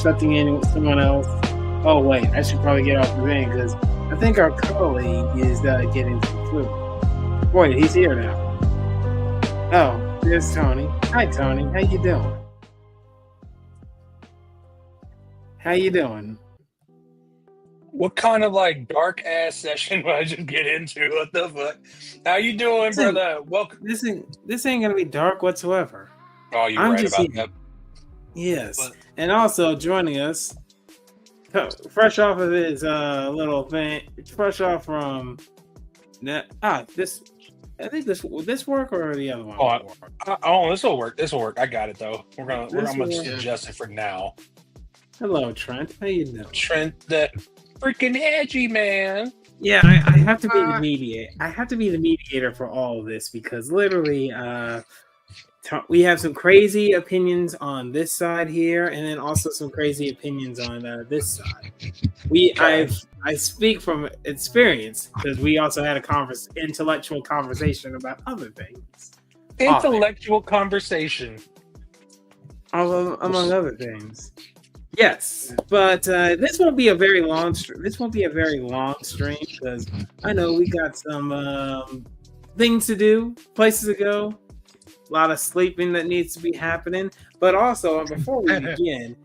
expecting someone else. Oh wait, I should probably get off the thing because I think our colleague is getting some food. Wait, he's here now. Oh, there's Tony. Hi, Tony. How you doing? How you doing? What kind of like dark ass session would I just get into? What the fuck? How you doing, brother? Welcome. This ain't gonna be dark whatsoever. Oh, you're right about that. Yes, But, and also joining us, fresh off of his little thing, fresh off from that. This. I think this work or the other one. This will work. This will work. I got it though. I'm gonna just adjust it for now. Hello, Trent. How you doing? Trent, the freaking edgy man. Yeah, I have to be the mediator. I have to be the mediator for all of this because literally, we have some crazy opinions on this side here, and then also some crazy opinions on this side. I speak from experience because we also had a intellectual conversation about other things. Intellectual conversation, among other things. Yes, but this won't be a very long. This won't be a very long stream because I know we got some things to do, places to go, a lot of sleeping that needs to be happening. But also, before we begin,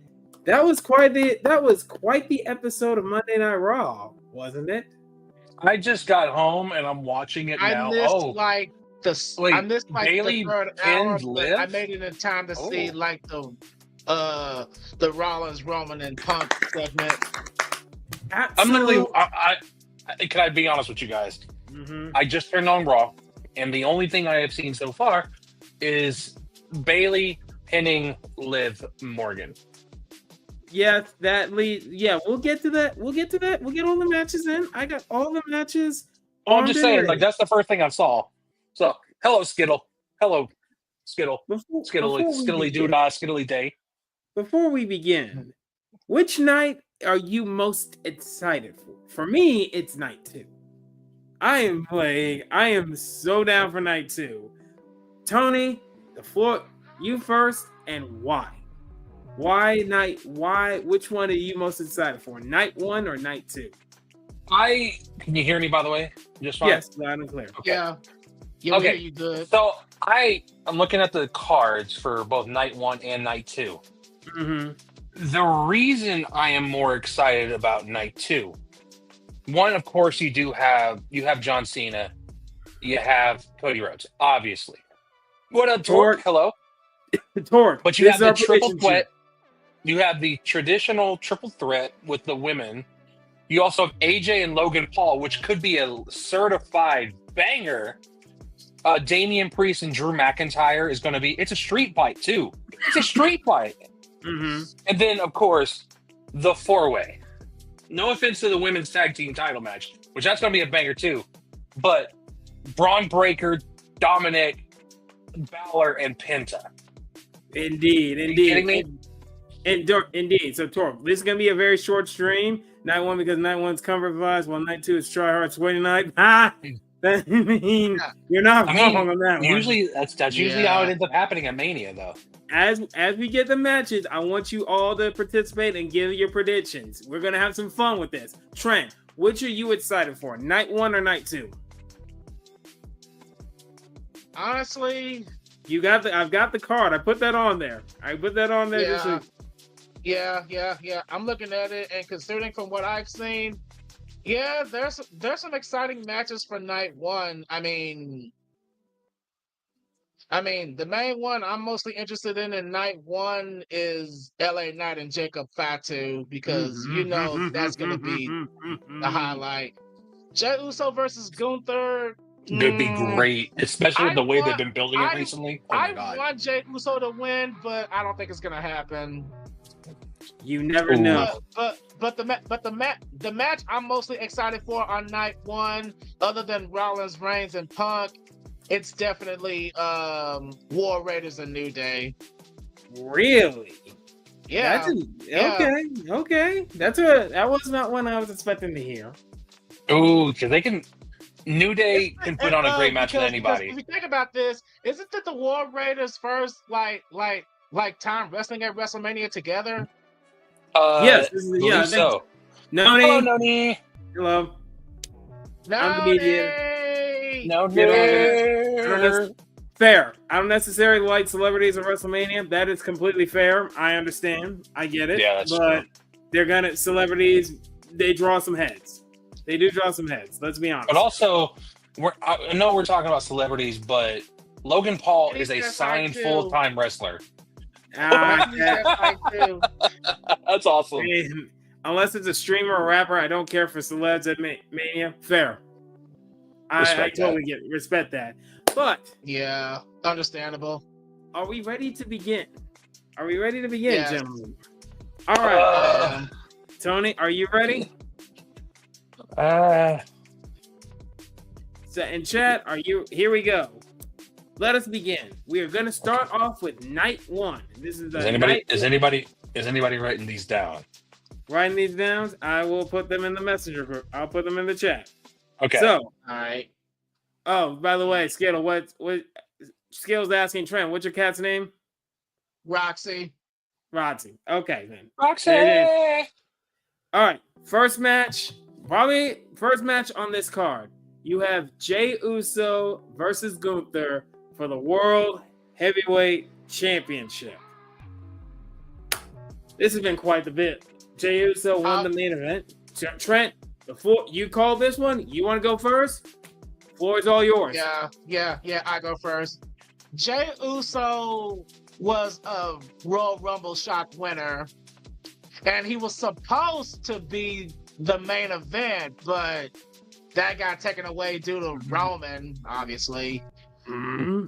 that was quite the episode of Monday Night Raw, wasn't it? I just got home and I'm watching it now. I missed Bailey the third hour, pinned but Liv? I made it in time to see the Rollins, Roman, and Punk segment. I'm literally. Can I be honest with you guys? Mm-hmm. I just turned on Raw, and the only thing I have seen so far is Bailey pinning Liv Morgan. Yeah, we'll get to that. We'll get all the matches in. I got all the matches. I'm just saying, that's the first thing I saw. So, hello, Skittle. Hello, Skittle. Skittly doo-dah, Skittly day. Before we begin, which night are you most excited for? For me, it's night 2. I am so down for night 2. Tony, the floor, you first, and why? Which one are you most excited for? Night 1 or night 2? Can you hear me, by the way? Just fine? Yes, loud and clear. Okay. Yeah, okay. You good. So I'm looking at the cards for both night 1 and night 2. Mm-hmm. The reason I am more excited about night 2, one, of course, you have John Cena, you have Cody Rhodes, obviously. What up, Torque? Hello. Torque. But you have the triple threat. You have the traditional triple threat with the women. You also have AJ and Logan Paul, which could be a certified banger. Damian Priest and Drew McIntyre is going to be. It's a street fight too. It's a street fight. Mm-hmm. And then, of course, the 4-way. No offense to the women's tag team title match, which that's going to be a banger too. But Braun Breaker, Dominic, Balor, and Penta. Indeed. Are you kidding me? Indeed. So, Torque, this is going to be a very short stream. Night 1 because night 1's comfort-wise, while night 2 is try hard sweaty night. That mean you're not wrong on that one. Usually, that's usually how it ends up happening at Mania, though. As we get the matches, I want you all to participate and give your predictions. We're gonna have some fun with this. Trent, which are you excited for? Night 1 or night 2? Honestly, I've got the card. I put that on there. Yeah. I'm looking at it, and considering from what I've seen, yeah, there's some exciting matches for night 1. I mean, the main one I'm mostly interested in night 1 is LA Knight and Jacob Fatu because that's gonna be the highlight. Jey Uso versus Gunther Could be great, especially with the way they've been building it recently. Oh my God. I want Jey Uso to win, but I don't think it's gonna happen. You never know. But the match I'm mostly excited for on night 1, other than Rollins, Reigns, and Punk, it's definitely War Raiders and New Day. Really? Yeah. Okay. That was not one I was expecting to hear. Oh, because they can. New Day can put on a great match with anybody. If you think about this, isn't it the War Raiders first like time wrestling at WrestleMania together? Yes, this is, believe I think so. Noni. Hello, Noni. Hello. No, I'm the mediator. No, Get on it. Fair. I don't necessarily like celebrities at WrestleMania. That is completely fair. I understand. I get it. Yeah, that's but true. celebrities, they draw some heads. They do draw some heads. Let's be honest. But also, I know we're talking about celebrities, but Logan Paul is a signed full-time wrestler. That's awesome. Unless it's a streamer or rapper, I don't care for celebs at Mania. Fair. I totally respect that. But yeah, understandable. Are we ready to begin? Yes. Gentlemen? All right. Tony, are you ready? So in chat, are you? Here we go. Let us begin. We are going to start off with night one. This is Is anybody writing these down? Writing these down? I will put them in the messenger group. I'll put them in the chat. Okay. So, all right. Oh, by the way, Skittle, what Skittle's asking Trent, what's your cat's name? Roxy. Okay, then. Roxy. All right. First match on this card. You have Jey Uso versus Gunther for the World Heavyweight Championship. This has been quite the bit. Jey Uso won the main event. Trent, before you call this one, you want to go first? Floor is all yours. Yeah, I go first. Jey Uso was a Royal Rumble shot winner, and he was supposed to be the main event, but that got taken away due to Roman, obviously. Mm-hmm.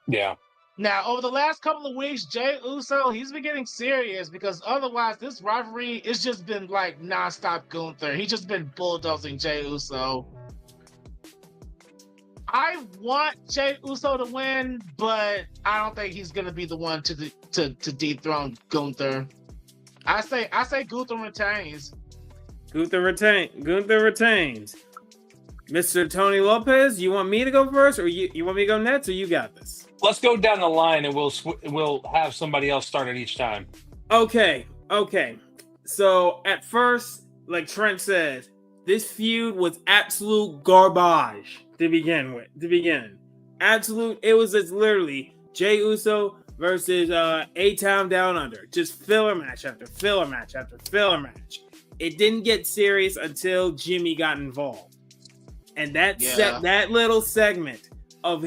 Yeah. Now, over the last couple of weeks, Jey Uso, he's been getting serious because otherwise this rivalry has just been like nonstop Gunther. He's just been bulldozing Jey Uso. I want Jey Uso to win, but I don't think he's gonna be the one to dethrone Gunther. I say Gunther retains. Gunther retains. Mr. Tony Lopez, you want me to go first, or you want me to go next, or you got this? Let's go down the line, and we'll have somebody else start it each time. Okay. So at first, like Trent said, this feud was absolute garbage to begin. Absolute. It was just literally Jey Uso versus A-Town Down Under. Just filler match after filler match after filler match. It didn't get serious until Jimmy got involved. And that little segment of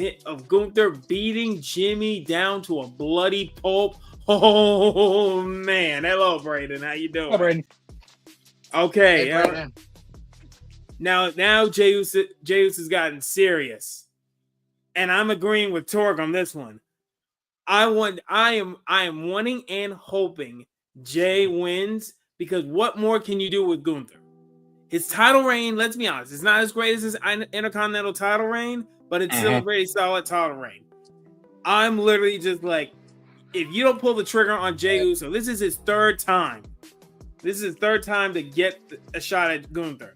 Gunther beating Jimmy down to a bloody pulp. Oh man. Hello, Braden. How you doing? Hello, Braden. Okay. Hey, Braden. Now Jey Uso's gotten serious. And I'm agreeing with Torg on this one. I am wanting and hoping Jey wins, because what more can you do with Gunther? His title reign, let's be honest, it's not as great as his Intercontinental title reign, but it's still a very solid title reign. I'm literally just like, if you don't pull the trigger on Jey Uso, this is his third time. This is his third time to get a shot at Gunther.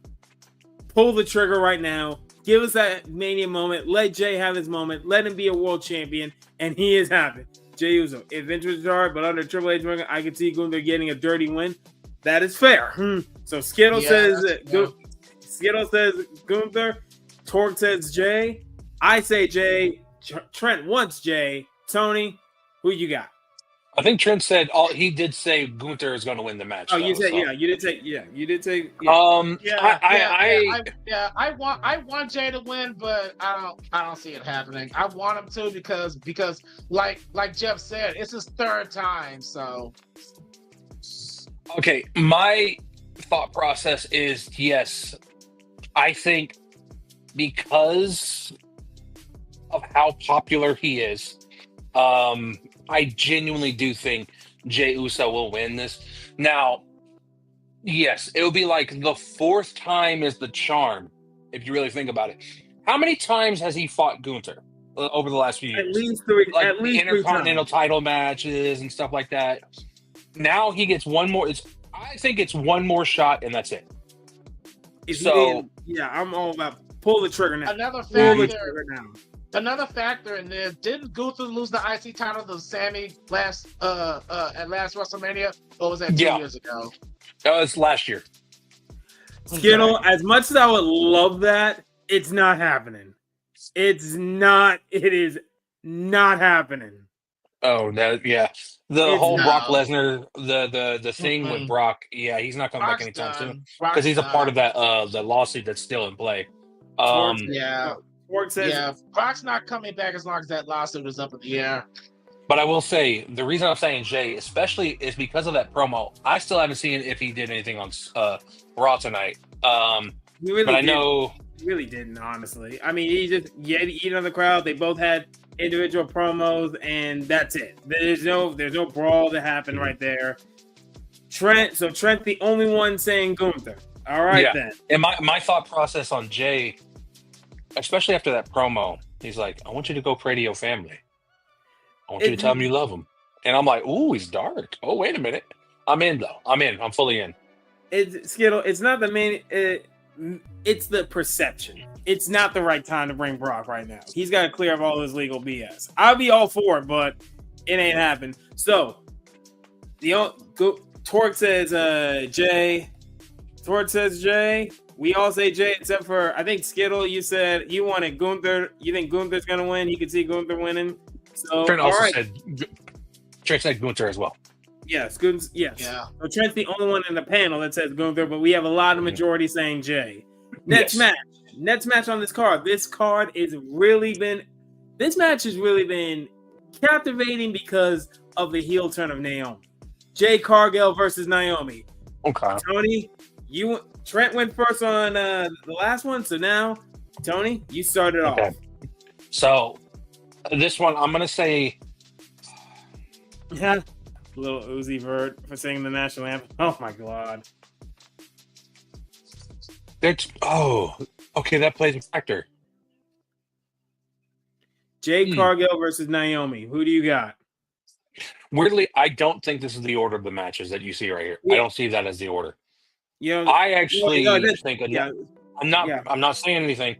Pull the trigger right now. Give us that Mania moment. Let Jey have his moment. Let him be a world champion, and he is happy. Jey Uso, adventurous hard, but under Triple H, I can see Gunther getting a dirty win. That is fair. So Skittle says Gunther. Torque says Jey. I say Jey. Trent wants Jey. Tony, who you got? I think Trent said he did say Gunther is going to win the match. Oh, you said you did say. I want Jey to win, but I don't see it happening. I want him to because like Jeff said, it's his third time. So okay, my thought process is yes. I think because of how popular he is, I genuinely do think Jey Uso will win this. Now, yes, it will be like the fourth time is the charm, if you really think about it. How many times has he fought Gunther over the last few years? At least three. Like at least Intercontinental title matches and stuff like that. Now he gets one more. I think it's one more shot, and that's it. I'm all about pull the trigger now. Another factor in this, didn't Gunther lose the IC title to Sammy at last WrestleMania? Or was that 2 years ago? It's last year. Skittle, as much as I would love that, it's not happening. It's not. It is not happening. Oh, yeah. The It's whole not. Brock Lesnar, the thing with Brock, yeah, he's not coming back anytime soon because he's a part of that the lawsuit that's still in play. Yeah. Twerk says, Yeah, Brock's not coming back as long as that lawsuit is up in the air. But I will say the reason I'm saying Jay, especially, is because of that promo. I still haven't seen if he did anything on Raw tonight. But I know he really didn't. Honestly, I mean, he just eat on the crowd. They both had individual promos, and that's it. There's no brawl that happened right there. Trent's the only one saying Gunther. All right, then. And my thought process on Jay, especially after that promo, he's like, I want you to go pray to your family. I want you to tell him you love him. And I'm like, ooh, he's dark. Oh, wait a minute. I'm in, though. I'm fully in. Skittle, it's not the main... it's the perception. It's not the right time to bring Brock right now. He's got to clear up all his legal BS. I'll be all for it, but it ain't happened. So, Torque says Jay. Torque says Jay. We all say Jay, except for, I think, Skittle, you said you wanted Gunther. You think Gunther's going to win? You could see Gunther winning. So, Trent also said Gunther as well. Yes, Gunther. Yes. Yeah. So Trent's the only one in the panel that says Gunther, but we have a lot of majority saying Jay. Next match on this card. This match has really been captivating because of the heel turn of Naomi. Jade Cargill versus Naomi. Okay. Tony, Trent went first on the last one, so now Tony, you started off. So this one, I'm gonna say, Little Uzi Vert for singing the national anthem. Oh my god. That plays a factor. Jade Cargill versus Naomi. Who do you got? Weirdly, I don't think this is the order of the matches that you see right here. Yeah. I don't see that as the order. I actually think I'm not saying anything,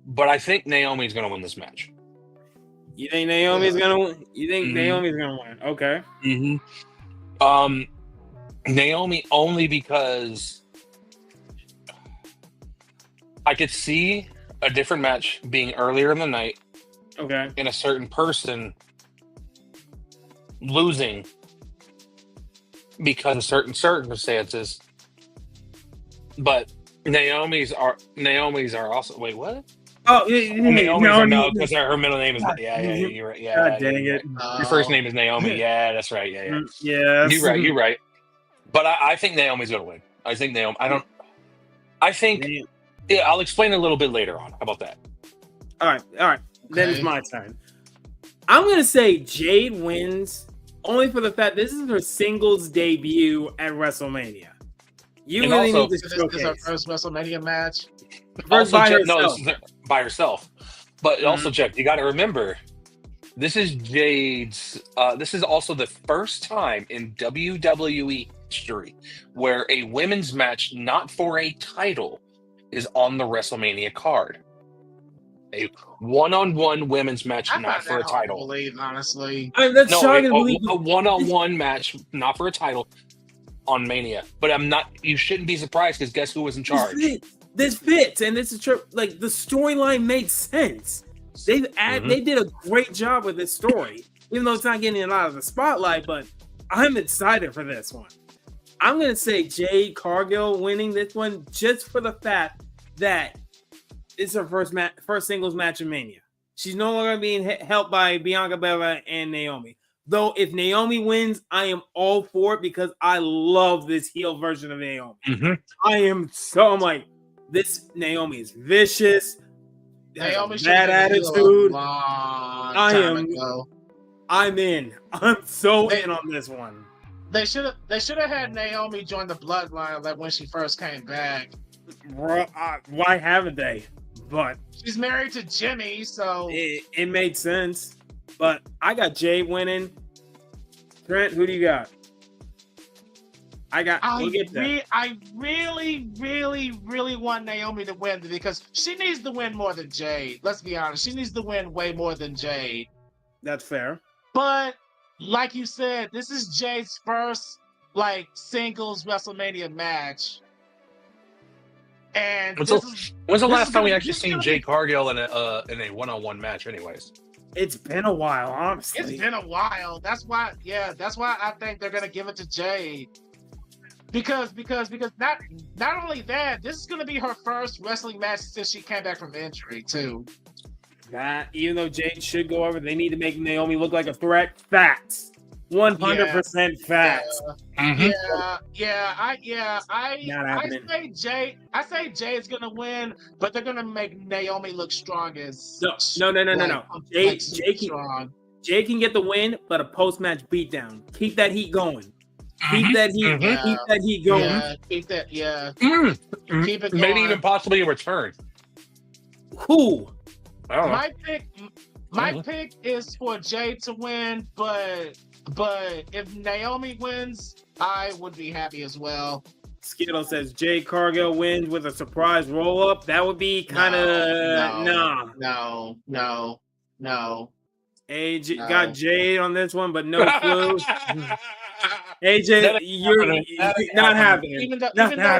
but I think Naomi's going to win this match. You think Naomi's going to win? You think Naomi's going to win? Okay. Naomi only because I could see a different match being earlier in the night. Okay. And a certain person losing because of certain circumstances. But Naomi's are also what? Oh, no, because her middle name is you're right. Yeah, God dang it. Your first name is Naomi. Yeah, that's right. Yeah. Yes. You're right. But I think Naomi's gonna win. I think I'll explain a little bit later on. How about that? All right. Okay. Then it's my turn. I'm gonna say Jade wins only for the fact this is her singles debut at WrestleMania. You and really need to showcase. This is her first WrestleMania match. First by herself. No, this is by herself. But also, Jeff, you got to remember, this is Jade's. This is also the first time in WWE history where a women's match, not for a title, is on the WrestleMania card. A one-on-one women's match, not for a title. Honestly, that's shocking to believe. A one-on-one match, not for a title, on Mania. But I'm not. You shouldn't be surprised because guess who was in charge? This fits, and this is true. Like the storyline made sense. They did a great job with this story, even though it's not getting a lot of the spotlight. But I'm excited for this one. I'm gonna say Jade Cargill winning this one just for the fact that it's her first singles match in Mania. She's no longer being helped by Bianca Belair and Naomi. Though if Naomi wins, I am all for it because I love this heel version of Naomi. I'm like, this Naomi is vicious. Naomi bad attitude. I'm in. I'm so in on this one. They should have had Naomi join the bloodline like when she first came back. Why haven't they? But she's married to Jimmy, so it made sense. But I got Jay winning. Trent, who do you got? I really, really, really want Naomi to win because she needs to win more than Jade. Let's be honest. She needs to win way more than Jade. That's fair. But like you said, this is Jade's first like singles WrestleMania match. And when's the last time we actually seen Jade Cargill in a one-on-one match? Anyways, it's been a while, honestly. It's been a while. That's why I think they're gonna give it to Jade. Because not only that, this is gonna be her first wrestling match since she came back from injury too. That even though Jade should go over, they need to make Naomi look like a threat. Facts. 100% facts. I say Jade's gonna win, but they're gonna make Naomi look strong as no. Jade can get the win, but a post-match beatdown. Keep that heat going. Keep that heat. Keep that heat going. Yeah, keep that. Yeah. Keep it going. Maybe even possibly a return. Who? I don't know. My pick is for Jade to win, but if Naomi wins, I would be happy as well. Skittle says Jade Cargill wins with a surprise roll up. That would be kind of No. AJ got Jade on this one, but no clue. AJ, you're not happening. Even though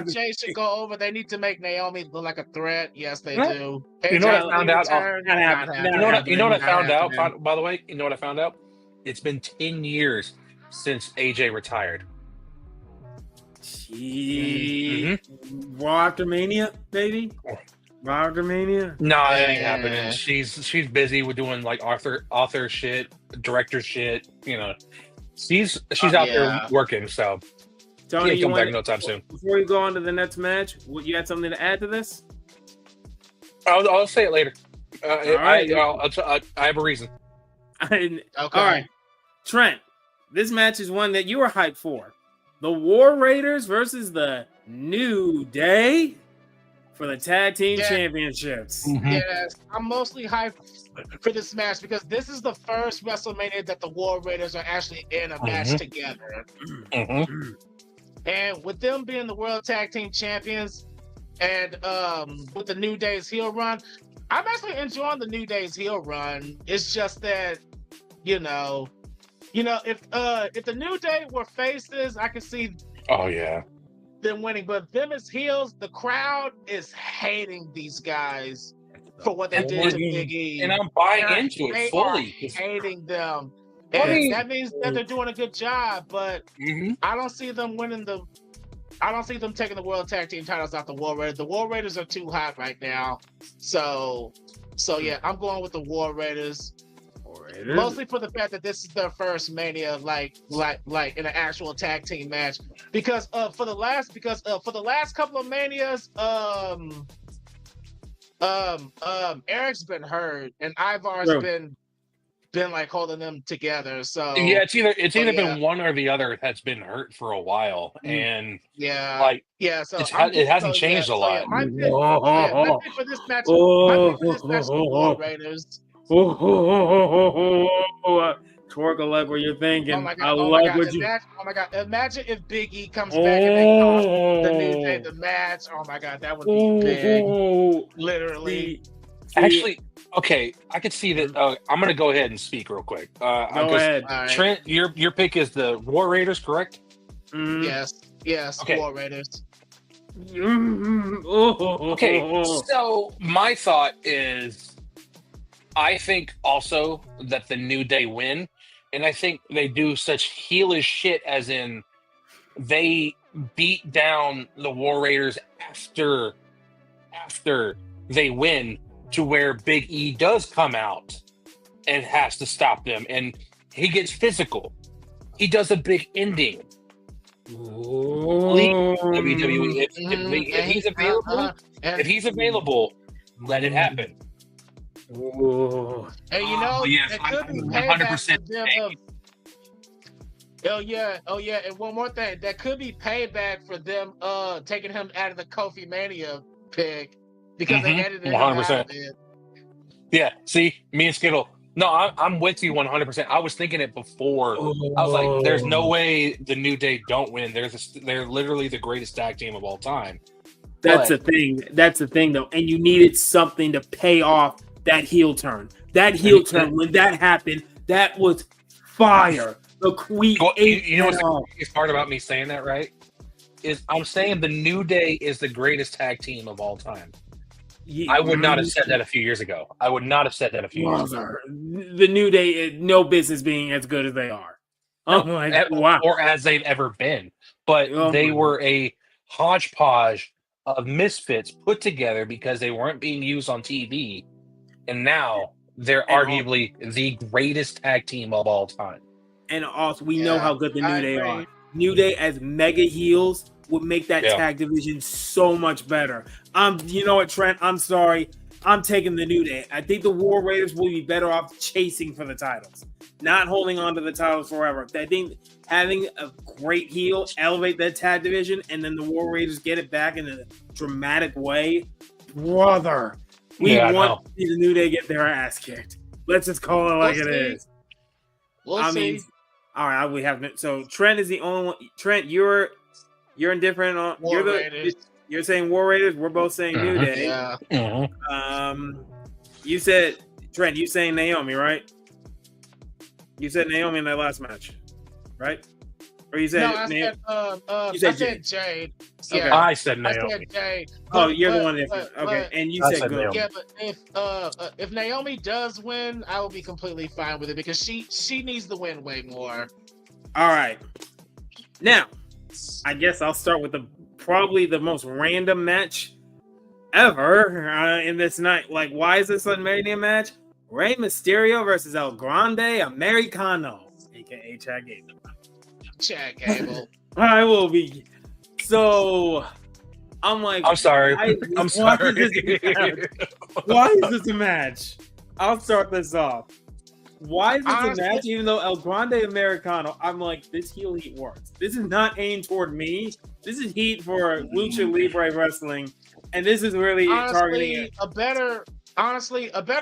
Jade should go over, they need to make Naomi look like a threat. Yes, they do. You know what I found out? You know what I found out? By the way, you know what I found out? It's been 10 years since AJ retired. Raw after Mania, baby. Raw after Mania. No, it ain't happening. She's busy with doing like author shit, director shit. You know, she's out there working. So Tony, you come back no time soon. Before you go on to the next match, you had something to add to this? I'll say it later. All right. I have a reason. Okay. All right, Trent. This match is one that you were hyped for. The War Raiders versus the New Day for the Tag Team Championships. Yes, I'm mostly hyped for this match because this is the first WrestleMania that the War Raiders are actually in a match together. And with them being the World Tag Team Champions and with the New Day's heel run, I'm actually enjoying the New Day's heel run. It's just that, you know, if the New Day were faces, I could see them winning. But them as heels, the crowd is hating these guys for what they did to Big E. And I'm buying into it fully. Hating them. And that means that they're doing a good job, but I don't see them winning I don't see them taking the World Tag Team titles off the War Raiders. The War Raiders are too hot right now. So yeah, I'm going with the War Raiders. Mostly for the fact that this is their first Mania, like in an actual tag team match. Because for the last couple of Manias, Eric's been hurt and Ivar's been like holding them together. So yeah, it's either been one or the other that's been hurt for a while, and so it hasn't changed a lot. My pick for this match, is the War Raiders. Twerk, I like what you're thinking. Oh my God! Imagine if Big E comes back and they call the New Day the match. Oh my God, that would be big. Literally. Actually, okay, I could see that. I'm going to go ahead and speak real quick. Go ahead. Trent, your pick is the War Raiders, correct? Yes. Okay. War Raiders. Okay, so my thought is, I think also that the New Day win, and I think they do such heelish shit, as in they beat down the War Raiders after they win, to where Big E does come out and has to stop them, and he gets physical. He does a big ending. WWE, if he's available, let it happen. And it could be payback for them. Oh yeah, and one more thing, that could be payback for them taking him out of the Kofi Mania pick because they edited him out of it. Yeah, see, me and Skittle. No, I'm with you 100%. I was thinking it before. I was like, there's no way the New Day don't win. They're literally the greatest tag team of all time. That's the thing. That's the thing, though. And you needed something to pay off that heel turn. That heel turn, when that happened, that was fire. The Queen. You know what's the craziest part about me saying that, right? Is I'm saying the New Day is the greatest tag team of all time. I would not have said that a few years ago. The New Day, no business being as good as they are. Wow. Or as they've ever been. But they were a hodgepodge of misfits put together because they weren't being used on TV. And now they're arguably the greatest tag team of all time. And also, we know how good the New Day are. New Day as mega heels would make that tag division so much better. You know what, Trent? I'm sorry. I'm taking the New Day. I think the War Raiders will be better off chasing for the titles, not holding on to the titles forever. I think having a great heel elevate that tag division, and then the War Raiders get it back in a dramatic way. Brother, we want to see the New Day get their ass kicked. Let's just call it like it is. We'll see. All right, we have so Trent is the only one. Trent, you're indifferent on you're saying War Raiders. We're both saying New Day. Yeah. You said Trent. You saying Naomi, right? You said Naomi in that last match, right? Or you said I said Jade. Okay. Yeah, I said Naomi. I said Jade. You're the one that okay. And you said good. Yeah, but if Naomi does win, I will be completely fine with it because she needs to win way more. All right. Now, I guess I'll start with probably the most random match ever in this night. Like, why is this a Mania match? Rey Mysterio versus El Grande Americano, aka Chad Gable. Chad Gable. I will be. So, I'm like, I'm sorry. I'm sorry. Why is this a match? I'll start this off. Why is this a match? Even though El Grande Americano, I'm like, this heel heat works. This is not aimed toward me. This is heat for Lucha Libre Wrestling, and this is really targeting it. A better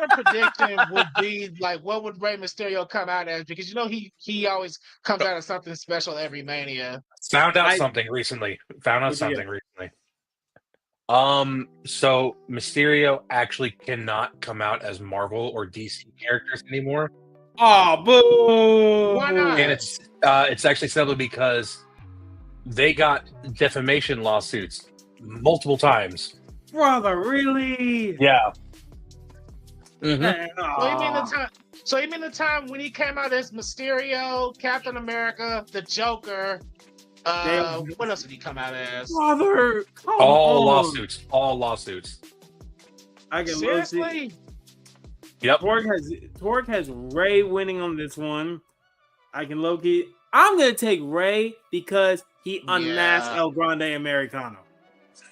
prediction would be like, what would Rey Mysterio come out as? Because you know he always comes out as something special every Mania. Found out something recently. So Mysterio actually cannot come out as Marvel or DC characters anymore. Oh, boo! Why not? And it's actually simply because they got defamation lawsuits multiple times. Brother, really? Yeah. Mm-hmm. So you mean the time when he came out as Mysterio, Captain America, the Joker? What else did he come out as? Brother, all lawsuits. I can seriously. Yep. Torque has Ray winning on this one. I can low-key. I'm gonna take Ray because he unmasked El Grande Americano.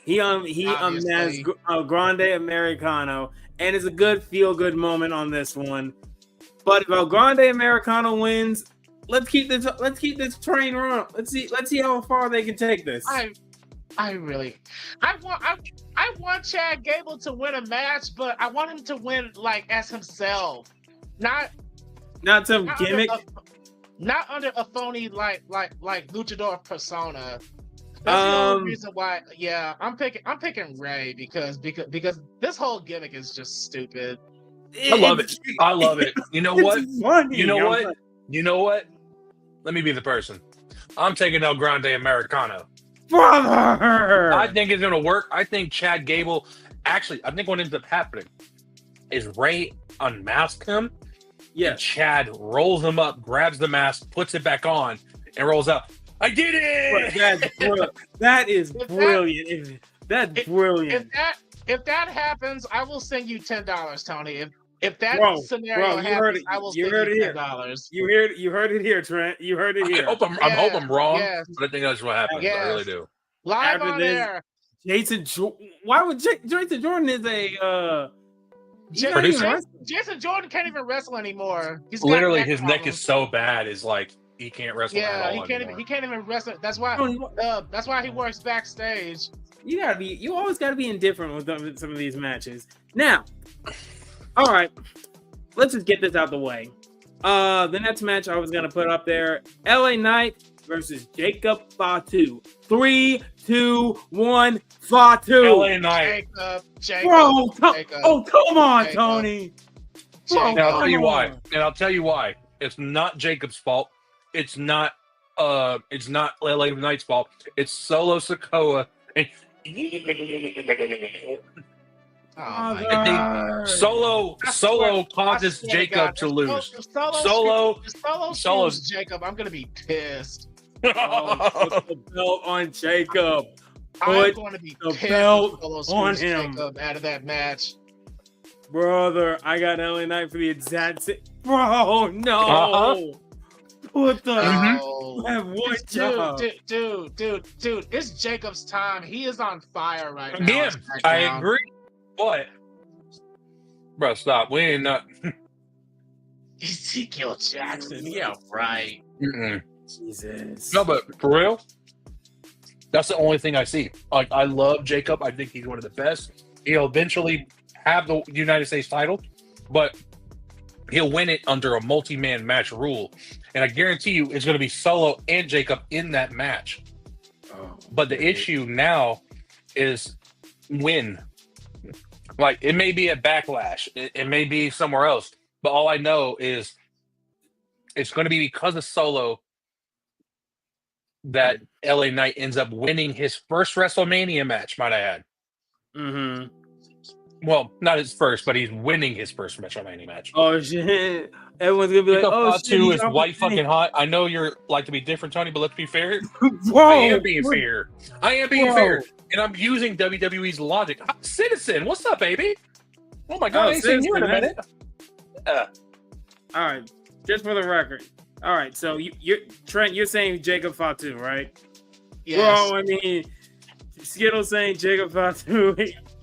He unmasked El Grande Americano, and it's a good feel-good moment on this one. But if El Grande Americano wins, let's keep this train running. Let's see how far they can take this. I want Chad Gable to win a match, but I want him to win like as himself, not some gimmick, not under a phony like luchador persona. That's the only reason why. Yeah, I'm picking Ray because this whole gimmick is just stupid. I love it. You know what? Funny. You know what? Let me be the person. I'm taking El Grande Americano. Brother! I think it's going to work. I think Chad Gable... Actually, I think what ends up happening is Ray unmasks him. Yeah. And Chad rolls him up, grabs the mask, puts it back on, and rolls out. I did it! That is brilliant. That's brilliant. If that happens, I will send you $10, Tony. If that scenario happens, I will send you $10. You heard it here, Trent. You heard it here. I hope I'm wrong, but I think that's what happens. I really do. Live on air. Why would Jason Jordan is a Jason Jordan can't even wrestle anymore. Literally, his neck is so bad. Is like he can't wrestle. Yeah, he can't even wrestle. That's why he works backstage. You always got to be indifferent with some of these matches. Now, all right, let's just get this out the way. The next match I was gonna put up there: LA Knight versus Jacob Fatu. 3, 2, 1, Fatu. LA Knight. Jacob. Come on, Tony. And I'll tell you why. It's not Jacob's fault. it's not LA Knight's fault. It's Solo Sikoa and Oh my Father. God. Solo I swear causes to Jacob God, to if lose. if Solo Solo's- screws Jacob, I'm gonna be pissed. Oh, put the belt on Jacob. I'm Put going to be the pissed belt if Solo on screws him. Jacob out of that match. Brother, I got LA Knight for the exact same. Bro, no. Uh-huh. What the? No. I have one Dude, job. dude, it's Jacob's time. He is on fire right now. Again, on I SmackDown. agree. But bro, stop. We ain't not. Ezekiel Jackson, yeah, right. Mm-mm. Jesus. No, but for real, that's the only thing I see. Like, I love Jacob. I think he's one of the best. He'll eventually have the United States title, but he'll win it under a multi-man match rule. And I guarantee you it's going to be Solo and Jacob in that match. Oh, But the issue now is when. Like, it may be at Backlash. It may be somewhere else. But all I know is it's going to be because of Solo that LA Knight ends up winning his first WrestleMania match, might I add. Mm-hmm. Well, not his first, but he's winning his first WrestleMania match. Oh shit. Everyone's gonna be like, Jacob oh shit. Fatu he's is on white the thing. fucking hot. I know you're like to be different, Tony, but let's be fair. Whoa, I am being what- fair. I am being Whoa. fair. And I'm using WWE's logic. Citizen, what's up, baby? Oh my God, Oh, I ain't seen you in a Citizen, minute. All right, just for the record. All right, so you're Trent. You're saying Jacob Fatu, right? Yes. Bro, I mean, Skittles saying Jacob Fatu,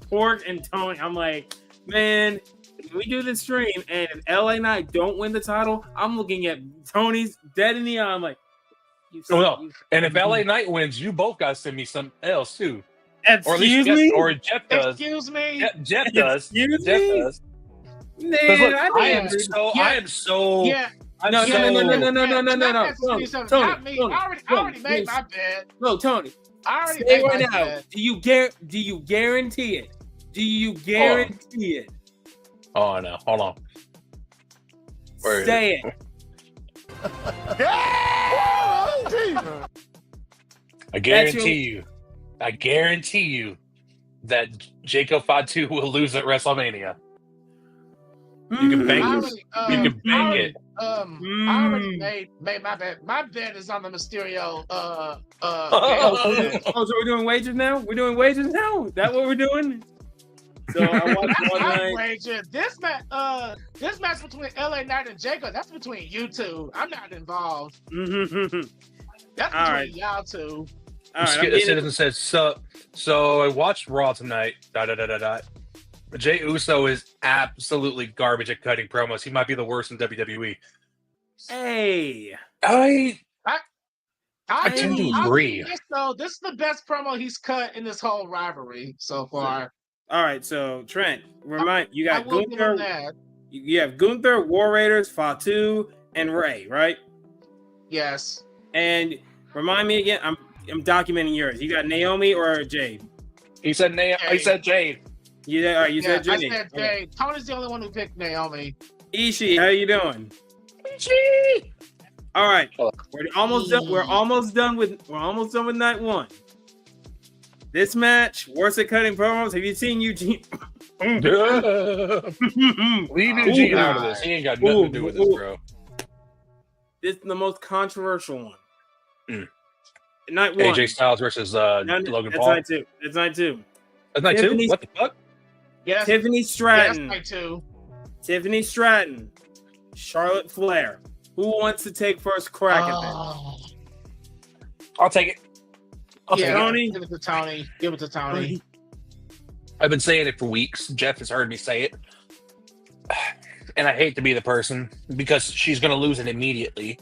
Pork and Tony. I'm like, man, if we do this stream and if LA Knight don't win the title, I'm looking at Tony's dead in the eye. I'm like, Oh, no. And if LA Knight wins, you both got to send me something else too. Or at least excuse me, or Jeff does. Excuse me. Jeff does. Excuse Jeff me? does. 'Cause Man, look, I I am think so. Yeah. I am so. Yeah. I'm No, so. no. Tony, Tony, not me. Tony, I already Tony, made please. my bed. No, Tony. I already Say made right my now. bed. Do you guarantee it? Do you guarantee it? Oh no! Hold on. Where is Say it. I guarantee you that Jacob Fatu will lose at WrestleMania. You can bank I it. already, You can bank it. I already made my bed. My bed is on the Mysterio. Oh, so we're doing wages now? We're doing wages now? Is that what we're doing? So I watched one I'm night. wagering this match between LA Knight and Jacob. That's between you two. I'm not involved. That's between All right. y'all two. All right, I'm The getting citizen says so. I watched Raw tonight. Jey Uso is absolutely garbage at cutting promos. He might be the worst in WWE. Hey. I I tend to I'll agree. say this, though, this is the best promo he's cut in this whole rivalry so far. All right, so Trent, you I got will give him Gunther. that. You have Gunther, War Raiders, Fatu, and Ray, right? Yes. And remind me again, I'm documenting yours. You got Naomi or Jade? He said He said Jade. You said I Jade. said Jade. Tony's the only one who picked Naomi. Ishii, how you doing? All right, we're almost done. We're almost done with night one. This match, worst at cutting promos. Have you seen Eugene? Leave Eugene out of this. He ain't got nothing to do with this, bro. This is the most controversial one. Mm. Night one. AJ Styles versus Logan Paul. That's night two. That's night two. That's night two? Tiffany- What the fuck? Yes. Tiffany Yes, Stratton. night two. Tiffany Stratton. Charlotte Flair. Who wants to take first crack at this? Oh. I'll take it. Yeah, Tony? give it to Tony. Give it to Tony. I've been saying it for weeks. Jeff has heard me say it. And I hate to be the person because she's going to lose it immediately.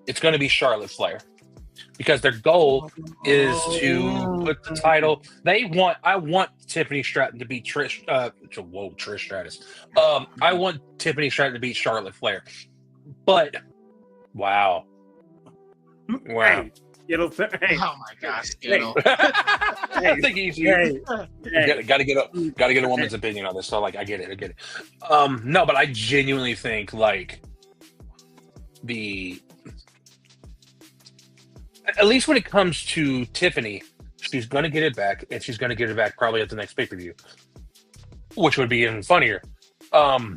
It's going to be Charlotte Flair. Because their goal is to put the title. I want Tiffany Stratton to beat Trish. Trish Stratus. I want Tiffany Stratton to beat Charlotte Flair. But, wow. Hey, Skittle, hey, Oh my gosh, Skittle. I think easy. hey. Got to get a woman's opinion on this. So, like, I get it. No, but I genuinely think like the At least when it comes to Tiffany, she's going to get it back, and she's going to get it back probably at the next pay-per-view, which would be even funnier. I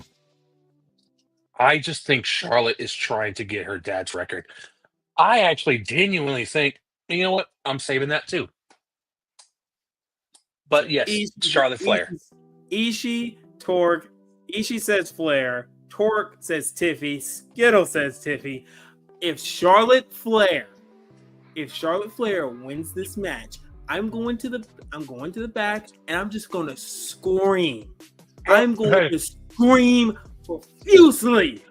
just think Charlotte is trying to get her dad's record. I actually genuinely think, you know what? I'm saving that too. But yes, Charlotte Flair. Ishii, Torque. Ishii says Flair. Torque says Tiffy. Skittle says Tiffy. If Charlotte Flair wins this match, I'm going to the back and I'm just going to scream. I'm going to scream profusely.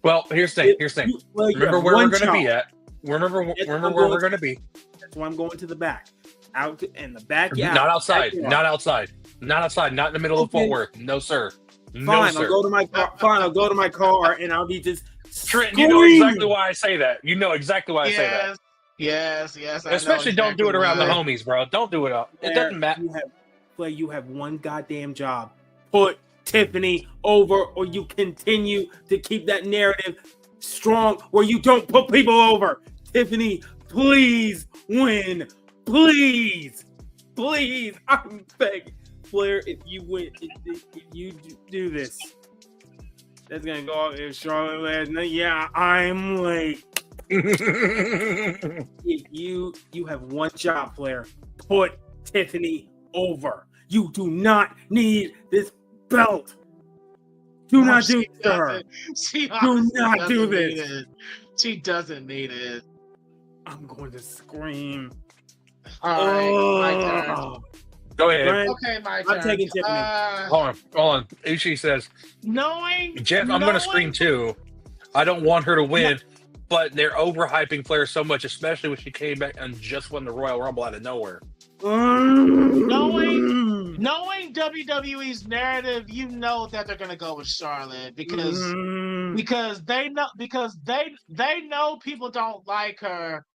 Well, here's the thing. Remember where we're going to be at. Remember where we're going to be. That's why I'm going to the back. Out in the back. Not outside. Not outside. Not outside. Not in the middle of Fort Worth. No, sir. Fine, I'll go to my car. Fine, I'll go to my car and I'll be just Trent, you know exactly why I say that. You know exactly why I say that. Yes. Especially don't do it around the homies, bro. Don't do it up. It doesn't matter. You have one goddamn job. Put Tiffany over, or you continue to keep that narrative strong where you don't put people over. Tiffany, please win. Please. I'm begging. Flair, if you win, if you do this, that's gonna go off. If Charlotte last night, yeah, I'm late. If you have one job, Flair, put Tiffany over. You do not need this belt. Do not do this to her. Do not do this. She doesn't need it. I'm going to scream. All right, my turn. Go ahead. Okay, my turn. I'm taking Tiffany. Hold on. Ishii says, Jeff, I'm going to scream too. I don't want her to win, but they're overhyping Flair so much, especially when she came back and just won the Royal Rumble out of nowhere. Knowing WWE's narrative, you know that they're gonna go with Charlotte because they know people don't like her,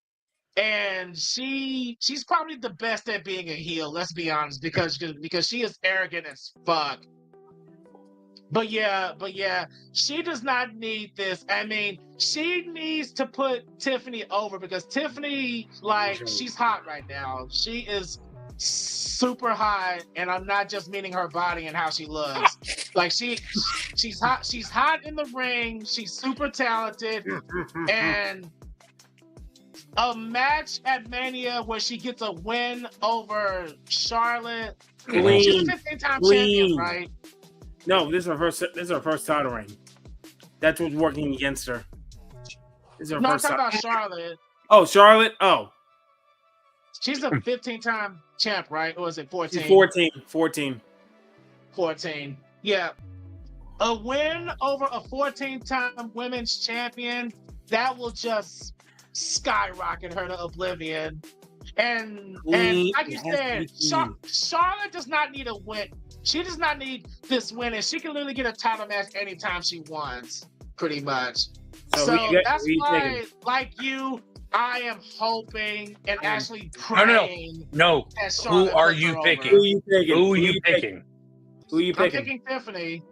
and she's probably the best at being a heel. Let's be honest, because she is arrogant as fuck. But yeah, she does not need this. I mean, she needs to put Tiffany over because Tiffany, she's hot right now. She is super hot, and I'm not just meaning her body and how she looks. She's hot. She's hot in the ring. She's super talented, and a match at Mania where she gets a win over Charlotte. She's a 15-time champion, right? No, this is her first title reign. That's what's working against her. I'm talking about Charlotte. Oh, Charlotte? Oh. She's a 15-time champ, right? Or is it 14? She's 14. 14. Yeah. A win over a 14-time women's champion, that will just skyrocket her to oblivion. And like you said, Charlotte does not need a win. She does not need this win, and she can literally get a title match anytime she wants, pretty much. So that's why, like you, I am hoping and actually praying. No. Who are you picking? Who are you picking?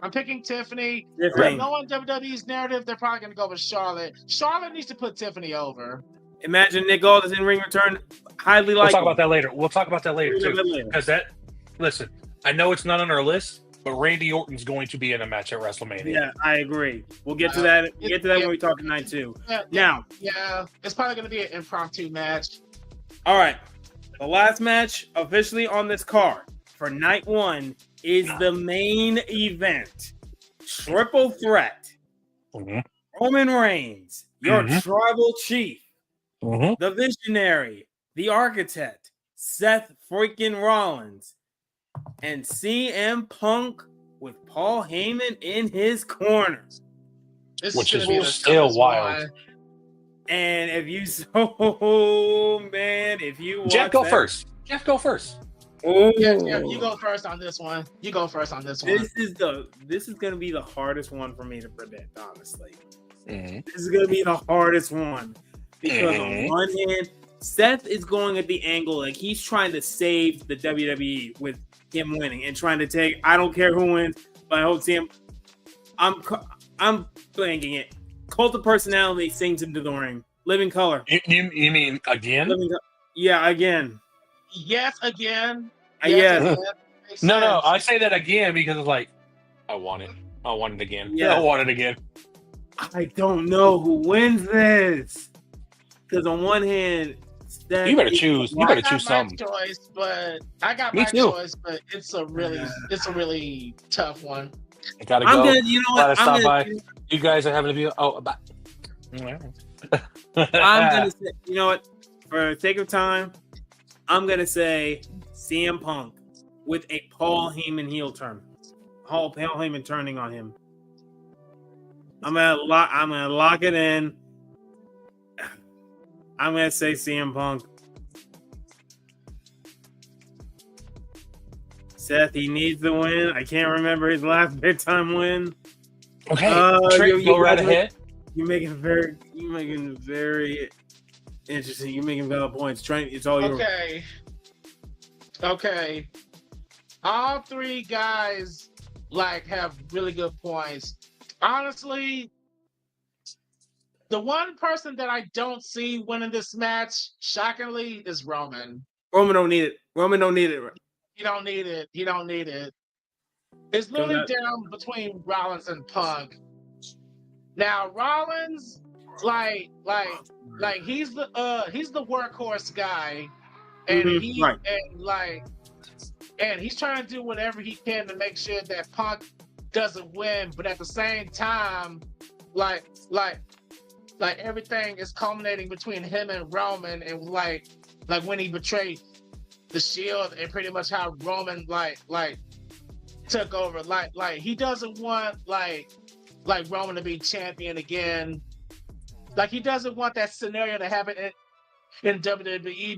I'm picking Tiffany. But knowing WWE's narrative, they're probably going to go with Charlotte. Charlotte needs to put Tiffany over. Imagine Nick Aldis in ring return. Highly likely. We'll talk about that later. Too. Because listen, I know it's not on our list, but Randy Orton's going to be in a match at WrestleMania. Yeah, I agree. We'll get to that. We'll get to that when we talk tonight too. Now, it's probably going to be an impromptu match. All right, the last match officially on this card for night one is the main event: triple threat. Mm-hmm. Roman Reigns, your tribal chief, Mm-hmm. the visionary, the architect, Seth freaking Rollins, and CM Punk with Paul Heyman in his corner. Which is still wild. And if you watch Jeff, go first. Oh, yeah, you go first on this one. This is gonna be the hardest one for me to predict, honestly. Mm-hmm. This is gonna be the hardest one because on one hand, Seth is going at the angle like he's trying to save the WWE with him winning and trying to take. I don't care who wins, but I hope CM. I'm blanking it. Cult of Personality sings him to the ring. Living Color. You mean again? Yeah, again. Yes, again. Yes. Again. No. I say that again because it's like, I want it. I want it again. Yeah. I want it again. I don't know who wins this. Because on one hand, You better choose. You better choose something. I got my choice, but it's a really tough one. I gotta I'm go. gonna, you know what? Gotta stop by. You guys are having a view. Oh, bye. I'm gonna say, you know what? For the sake of time, I'm gonna say CM Punk with a Paul Heyman heel turn. Paul Heyman turning on him. I'm gonna lock it in. I'm gonna say CM Punk. Seth, he needs the win. I can't remember his last big time win. Okay, go right ahead. You're making very interesting. You're making valid points. It's all yours. Okay. All three guys have really good points. Honestly, the one person that I don't see winning this match, shockingly, is Roman. Roman don't need it. He don't need it. It's literally down between Rollins and Punk. Now Rollins, he's the workhorse guy, and and he's trying to do whatever he can to make sure that Punk doesn't win, but at the same time, everything is culminating between him and Roman, and when he betrayed the Shield, and pretty much how Roman took over. He doesn't want Roman to be champion again. He doesn't want that scenario to happen in WWE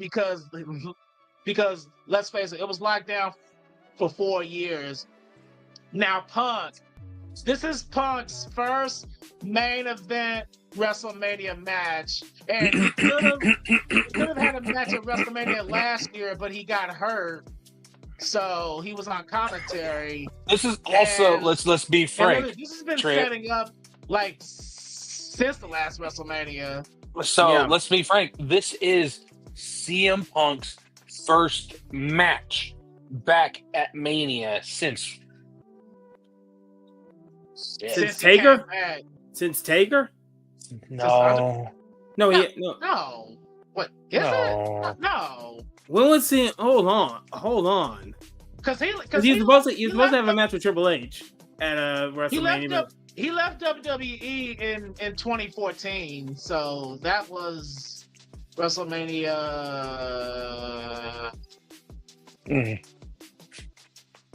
because let's face it was locked down for 4 years. Now Punk, this is Punk's first main event WrestleMania match, and he could have had a match at WrestleMania last year, but he got hurt, so he was on commentary. This is also let's be frank. This has been setting up since the last WrestleMania. So let's be frank. This is CM Punk's first match back at Mania since Taker. Since Taker? No. No. What is it? No. When was he? Hold on. Because he's supposed to have a match with Triple H at WrestleMania. He left WWE in 2014, so that was WrestleMania.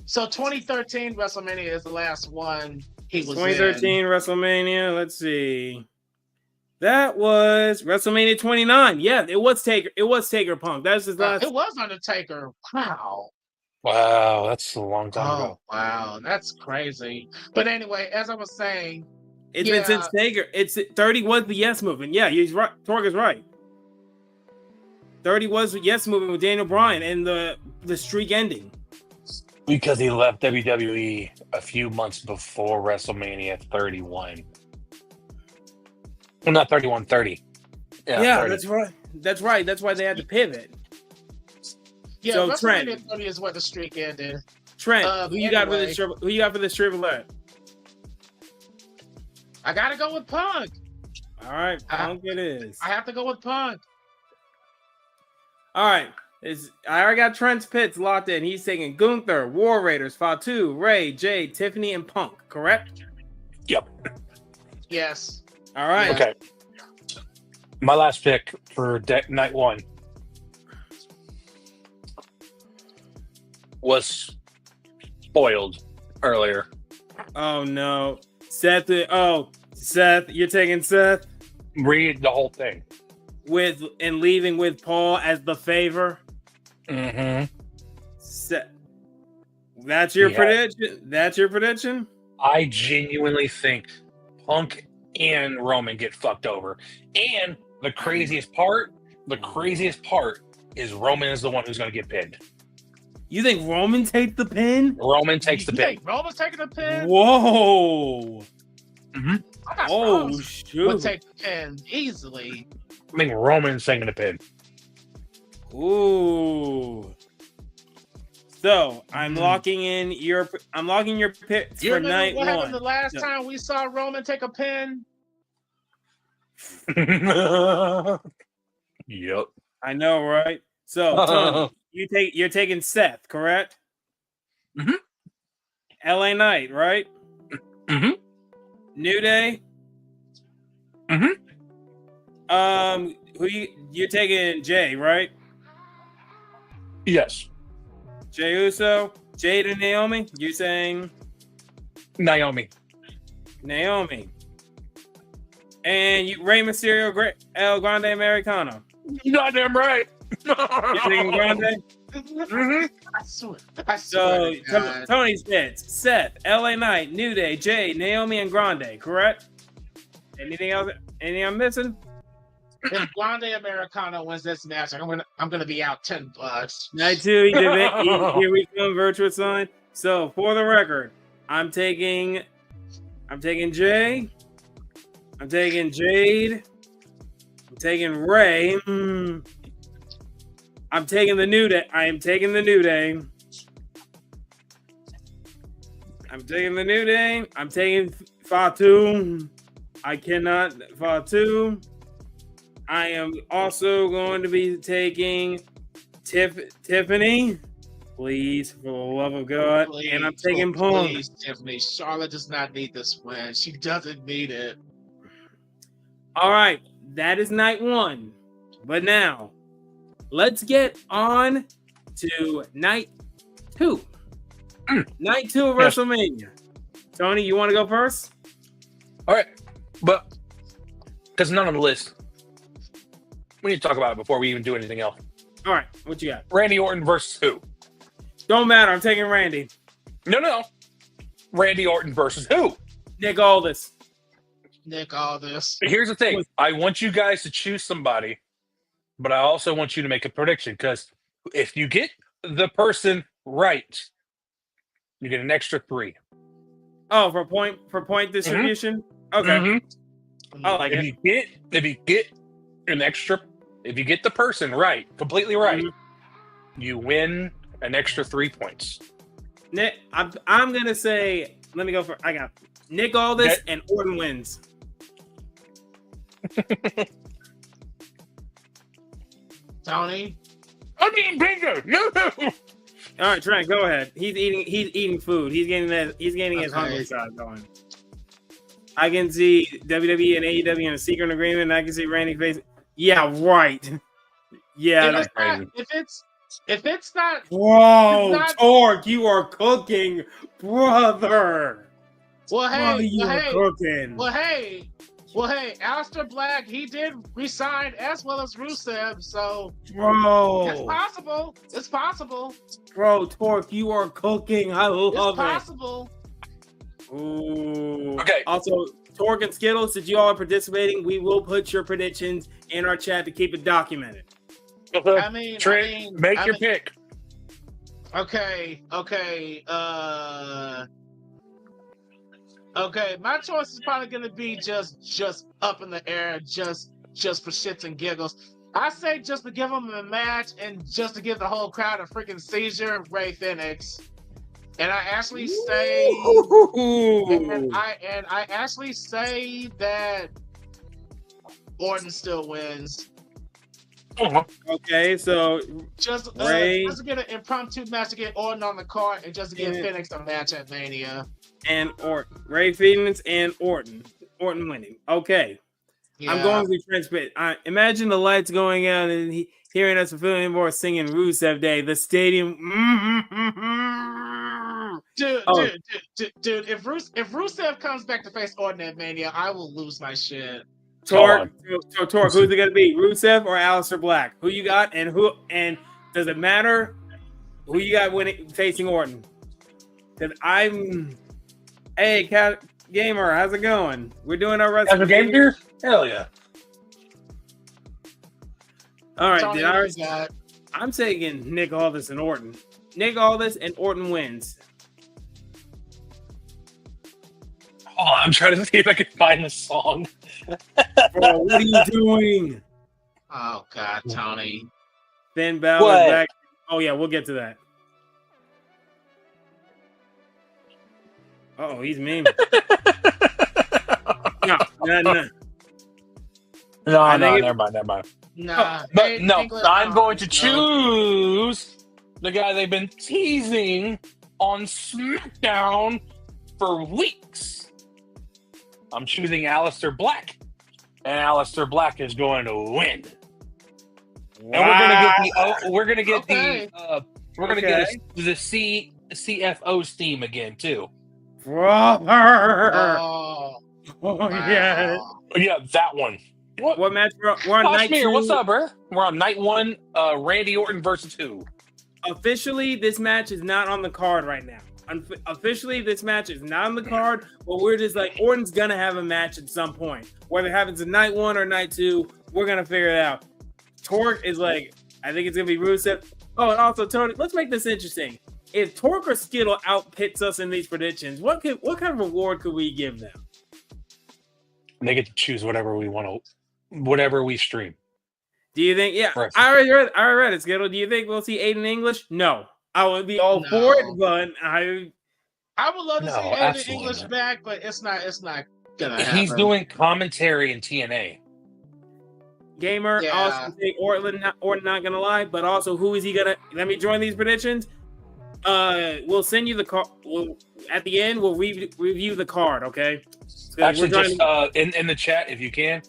So 2013 WrestleMania is the last one he was 2013 WrestleMania. Let's see. That was WrestleMania 29. Yeah, it was Taker. It was Taker Punk. That's his last. It was Undertaker. Wow, that's a long time ago. Wow, that's crazy. But anyway, as I was saying, it's been since Taker. 30 was the yes movement. Yeah, he's right. Torg is right. 30 was the yes movement with Daniel Bryan and the streak ending. Because he left WWE a few months before WrestleMania 31. Well, not 31, 30. Yeah, 30. That's right. That's why they had to pivot. Yeah, so WrestleMania 30 is where the streak ended. Trent, who you got for this triple? I gotta go with Punk. All right, Punk it is. I have to go with Punk. All right. I already got Trent's picks locked in. He's taking Gunther, War Raiders, Fatu, Ray, Jay, Tiffany, and Punk, correct? Yep. Yes. All right. Okay. My last pick for night one was spoiled earlier. Oh, no. Seth, you're taking Seth? Read the whole thing. Leaving with Paul as the favor. Mm-hmm. That's your prediction? That's your prediction? I genuinely think Punk and Roman get fucked over. And the craziest part is Roman is the one who's going to get pinned. You think Roman takes the pin? Roman takes the pin. Roman's taking the pin? Whoa. Mm-hmm. Oh, shoot. Would take the pin easily. I think Roman's taking the pin. Ooh. So I'm locking in your picks You for remember night what happened one. the last time we saw Roman take a pin? Yep. I know, right? So Tony, you're taking Seth, correct? Mhm. LA Knight, right? Mhm. New Day. Mhm. Who you're taking Jay, right? Yes. Jey Uso, Jade and Naomi. You're saying Naomi. Naomi. And Rey Mysterio, El Grande Americano. You goddamn right. You're taking Grande? Mhm. I swear So to God. Tony's fits Seth, LA Knight, New Day, Jay, Naomi, and Grande, correct? Anything else? Anything I'm missing? If Grande Americano wins this match, I'm gonna be out $10. Night two, here we come, virtual sign. So for the record, I'm taking Jay, I'm taking Jade, I'm taking Ray, I'm taking the New Day. I am taking the New Day. I'm taking the New Day. I'm taking Fatu. I cannot Fatu. I am also going to be taking Tiffany. Please, for the love of God. Please, and I'm taking Punk. Please, Tiffany. Charlotte does not need this win. She doesn't need it. All right. That is night one. But now, let's get on to night two. Night two of WrestleMania. Tony, you want to go first? All right. But, because none on the list. We need to talk about it before we even do anything else. All right. What you got? Randy Orton versus who? Don't matter. I'm taking Randy. No. Randy Orton versus who? Nick Aldis. Nick Aldis. Here's the thing. I want you guys to choose somebody, but I also want you to make a prediction, because if you get the person right, you get an extra 3. Oh, for point distribution? Okay. Mm-hmm. I like it. If you get an extra, if you get the person right, completely right, you win an extra 3 points. Nick, I'm gonna say. Let me go for. I got Nick Aldis and Orton wins. Tony. I'm eating bigger. No. All right, Trent, go ahead. He's eating food. He's getting his hungry side going. I can see WWE and AEW in a secret agreement, and I can see Randy facing. Yeah, right. Yeah, that's crazy. If it's not, bro, Torque, you are cooking, brother. Well, hey, cooking. Well, hey, Aleister Black, he did resign as well as Rusev, so bro, it's possible. Bro, Torque, you are cooking. I love it. It's possible. Ooh. Okay. Also, Torque and Skittles, since you all are participating, we will put your predictions in our chat to keep it documented. Trent, make your pick. Okay. Okay, my choice is probably gonna be just up in the air, just for shits and giggles. I say just to give them a match and just to give the whole crowd a freaking seizure, Rey Fenix. And I actually say, I actually say that Orton still wins. Okay, so just to get an impromptu match to get Orton on the card and just to give Phoenix a match at Mania. And Orton, Rey Fenix and Orton winning. Okay, yeah. I'm going to be transparent. Imagine the lights going out and hearing us feeling more singing Rusev Day. The stadium. Dude, if Rusev comes back to face Orton at Mania, I will lose my shit. Torque, who's it gonna be? Rusev or Aleister Black? Who you got, and who? And does it matter who you got facing Orton? Because hey, Cat Gamer, how's it going? We're doing our wrestling. As a game here? Hell yeah! All right, I'm taking Nick Aldis and Orton. Nick Aldis and Orton wins. Oh, I'm trying to see if I can find the song. Bro, what are you doing? Oh God, Tony. Finn Balor is back. Oh yeah, we'll get to that. Oh, he's mean. No. No, never mind. Nah, But no, England, I'm going to choose the guy they've been teasing on SmackDown for weeks. I'm choosing Aleister Black, and Aleister Black is going to win. Wow. And we're gonna get Okay. the CFO's theme again too. Brother. Oh, Yeah. Yeah, that one. What match? We're on night 2. What's up, bro? We're on night 1. Randy Orton versus who? Officially, this match is not on the card right now. Officially, this match is not on the card, but we're just like, Orton's gonna have a match at some point. Whether it happens in night 1 or night 2, we're gonna figure it out. Torque is like, I think it's gonna be Rusev. Oh, and also Tony, let's make this interesting. If Torque or Skittle outpits us in these predictions, what kind of reward could we give them? They get to choose whatever we want to, whatever we stream. Do you think? Yeah, Right. I already read it, Skittle. Do you think we'll see Aiden English? No, I would be all for it, but I would love to see Aiden absolutely English not. back, but it's not gonna happen. He's doing commentary in TNA. Gamer Yeah. also think Orton not gonna lie, but also who is he gonna? Let me join these predictions. We'll send you the card. At the end, we'll review the card. Okay. Actually, just in the chat, if you can,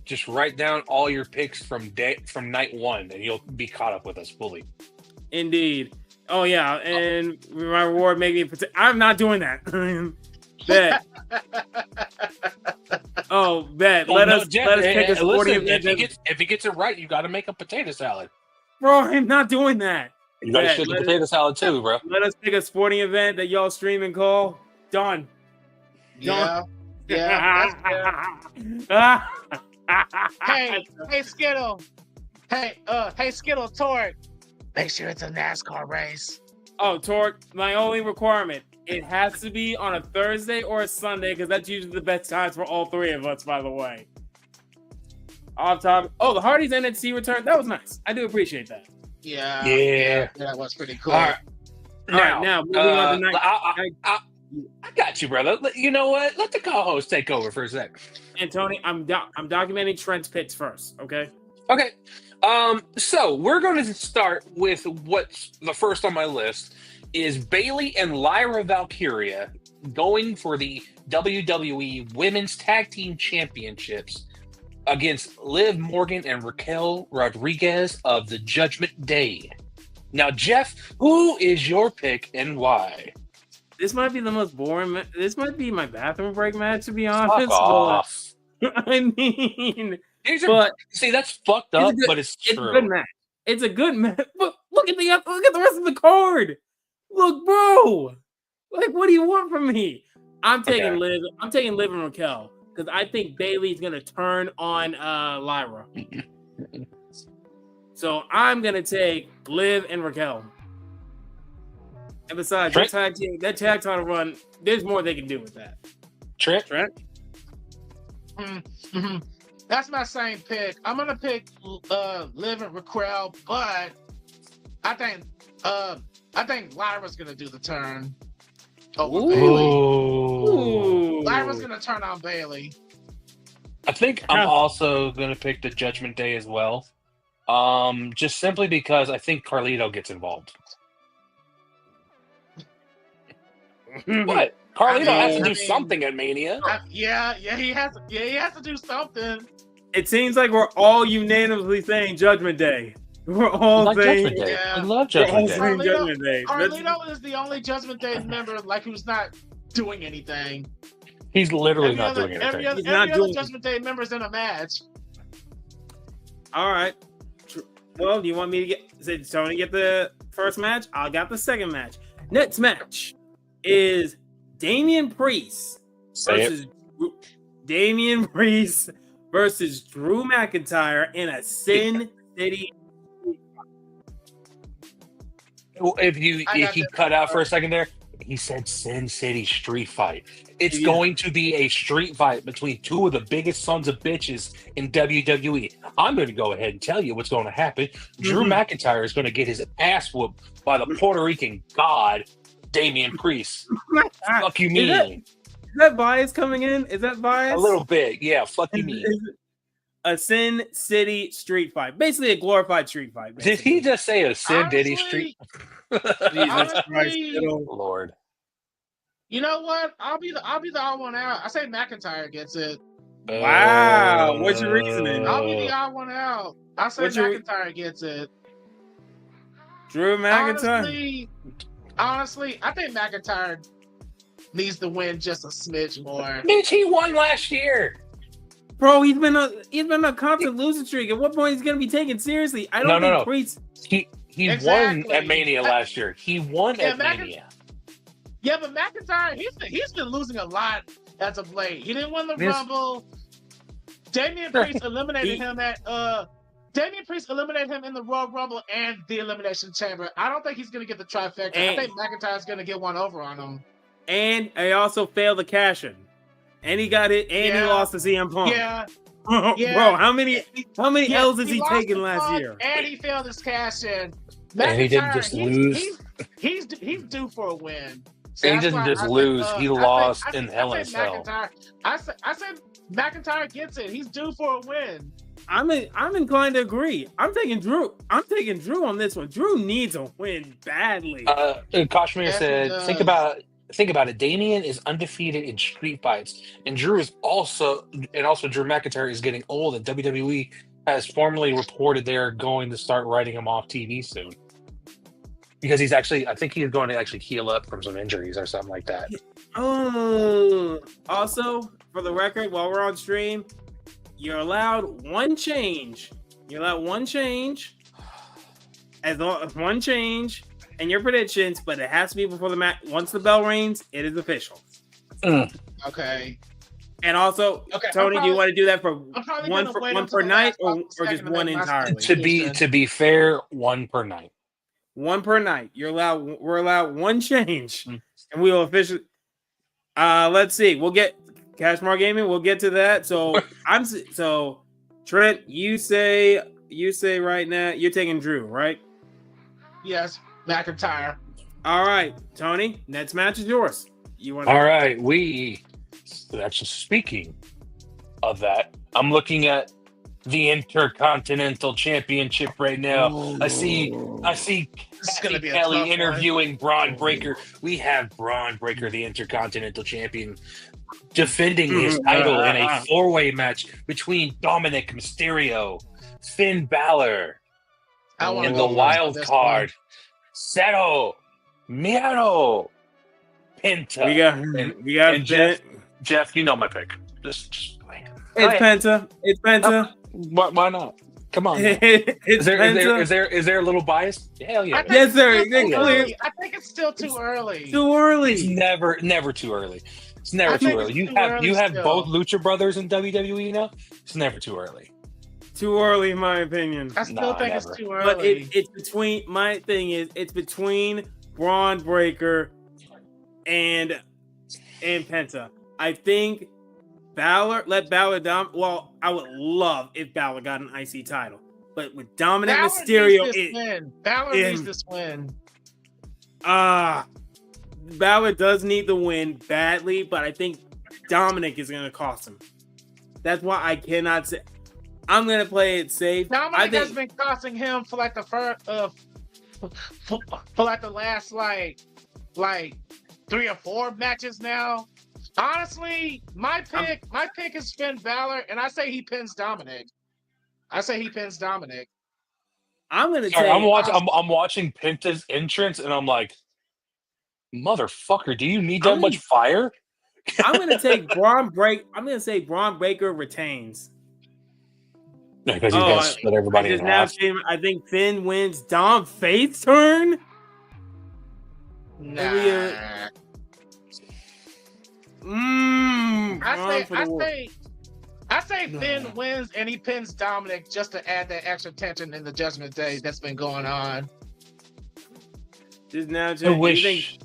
just write down all your picks from night 1, and you'll be caught up with us fully. Indeed. Oh yeah, and my reward make me. I'm not doing that. Bet. Bet. Let us pick a sporting event. If he gets it right, you got to make a potato salad. Bro, I'm not doing that. You got to ship the potato salad too, bro. Let us pick a sporting event that y'all stream and call. Done. Yeah. Hey, Skittle. Hey, Skittle, Torque. Make sure it's a NASCAR race. Oh, Torque, my only requirement, it has to be on a Thursday or a Sunday, because that's usually the best times for all 3 of us, by the way. Off top. Oh, the Hardys NXT return. That was nice. I do appreciate that. Yeah, that was pretty cool. All right. Now moving on to night. I got you, brother. You know what? Let the co-host take over for a sec. And Tony, I'm documenting Trent's picks first, okay? Okay. So we're going to start with what's the first on my list is Bayley and Lyra Valkyria going for the WWE Women's Tag Team Championships against Liv Morgan and Raquel Rodriguez of the Judgment Day. Now, Jeff, who is your pick and why? This might be the most boring. This might be my bathroom break match, to be honest. Fuck off. I mean, see, that's fucked up, but it's true. It's a good match. It's a good match. But look at the rest of the card. Look, bro. Like, what do you want from me? I'm taking Liv. I'm taking Liv and Raquel because I think Bayley's gonna turn on Lyra. So I'm gonna take Liv and Raquel. And besides, that tag title run, there's more they can do with that. Trent? Mm-hmm. That's my same pick. I'm gonna pick Liv and Raquel, but I think Lyra's gonna do the turn over Bayley. Ooh. Lyra's gonna turn on Bayley. I think I'm also gonna pick the Judgment Day as well. Just simply because I think Carlito gets involved. What? Carlito has to do something at Mania. He has to do something. It seems like we're all unanimously saying Judgment Day. We're all saying Judgment Day. Yeah. I love Judgment Day. Carlito is the only Judgment Day member who's not doing anything. He's literally not doing anything. Every other Judgment Day member's in a match. All right. Well, do you want me to Tony get the first match? I got the second match. Next match is Damian Priest versus Drew McIntyre in a Sin City. If you cut out for a second there, He said Sin City street fight. It's Yeah. going to be a street fight between two of the biggest sons of bitches in WWE. I'm going to go ahead and tell you what's going to happen. Drew McIntyre is going to get his ass whooped by the Puerto Rican god, Damian Priest. Fuck you mean? Is that bias coming in? Is that bias? A little bit, yeah. Fuck you mean? A Sin City street fight, basically a glorified street fight. Did he just say a Sin Diddy street? Jesus Christ, Lord. You know what? I'll be the odd one out. I say McIntyre gets it. Wow, what's your reasoning? I'll be the odd one out. I say McIntyre gets it. Drew McIntyre. Honestly, I think McIntyre needs to win just a smidge more. Bitch, he won last year. Bro, he's been a constant losing streak. At what point he's gonna be taken seriously? I don't think Priest. He won at Mania last year. He won at Mania. Yeah, but McIntyre, he's been losing a lot as of late. He didn't win the Rumble. Damian Priest eliminated him Damian Priest eliminated him in the Royal Rumble and the Elimination Chamber. I don't think he's going to get the trifecta. I think McIntyre's going to get one over on him. And he also failed the cash in. And he got it, and he lost to CM Punk. Yeah. Bro, how many L's has he taken last year? And he failed his cash in. And he didn't just lose. He's due for a win. So and he didn't just lose; he lost in Hell in a Cell. I said McIntyre gets it. He's due for a win. I'm inclined to agree. I'm taking Drew on this one. Drew needs a win badly. Kashmir said, "Think about it. Damian is undefeated in street fights, and Drew also Drew McIntyre is getting old, and WWE has formally reported they're going to start writing him off TV soon." Because I think he's going to actually heal up from some injuries or something like that. Oh, also, for the record, while we're on stream, you're allowed one change. You're allowed one change, one change, and your predictions, but it has to be before the match. Once the bell rings, it is official. Okay. And also, Tony, do you want to do that for one per night, or just one entirely? To be fair, one per night. One per night. We're allowed one change, and we will officially. Let's see. We'll get Cashmore Gaming. We'll get to that. So Trent, you say right now you're taking Drew, right? Yes, McIntyre. All right, Tony. Next match is yours. All right. Actually, speaking of that, I'm looking at the Intercontinental Championship right now. I see Kelly interviewing Braun Breaker. We have Braun Breaker, the Intercontinental Champion, defending his title in a four-way match between Dominic Mysterio, Finn Balor, and the wild card, Cero Miedo, Penta. We got Jeff, you know my pick. Just wait. It's Penta. It's Penta. Why not? Come on. Is there a little bias? Hell yeah. Yes, sir. I think it's still too early. Too early. It's never too early. It's never too early. You have both Lucha Brothers in WWE now. It's never too early. Too early, in my opinion. I still think it's too early. But it's between. My thing is, it's between Braun Breaker and Penta. I think let Balor dominate. Well, I would love if Balor got an IC title, but with Dominic Mysterio, Balor needs this win. Balor does need the win badly, but I think Dominic is going to cost him. That's why I cannot say. I'm going to play it safe. Dominic has been costing him for like the first, for like the last like 3 or 4 matches now. Honestly, my pick is Finn Balor, and I say he pins Dominic. I'm gonna take. I'm watching Penta's entrance, and I'm like, motherfucker, do you need that much fire? I'm gonna take Braun Breaker. I'm gonna say Braun Breaker retains. Yeah, because he's gonna split everybody in half. I think Finn wins Dom Faith's turn. Nah. I say Finn wins and he pins Dominic just to add that extra tension in the Judgment Day that's been going on. Just now, I wish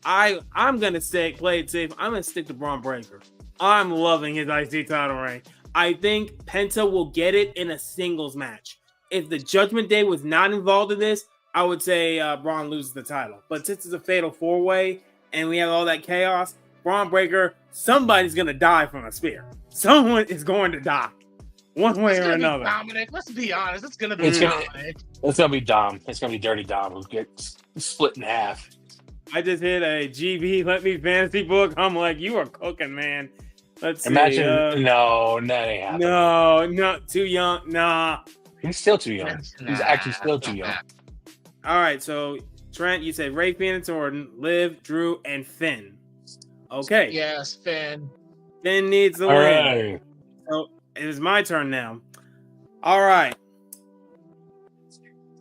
I'm gonna play it safe. I'm gonna stick to Braun Breaker. I'm loving his IC title reign. I think Penta will get it in a singles match. If the Judgment Day was not involved in this, I would say Braun loses the title. But since it's a fatal 4-way and we have all that chaos, Braun Breaker, somebody's gonna die from a spear. Someone is going to die, one way or another. Dominic, let's be honest. It's gonna be Dominic. It's gonna be Dom. It's gonna be Dirty Dom who gets split in half. I just hit a GB Let Me Fantasy book. I'm like, you are cooking, man. Let's Imagine, see. no, that ain't happening. No, too young. Nah. He's still too young. He's actually still too young. All right, so Trent, you said Ray Phoenix Orton, Liv, Drew, and Finn. Okay. Yes, Finn. Finn needs the All win. right. So it is my turn now. All right.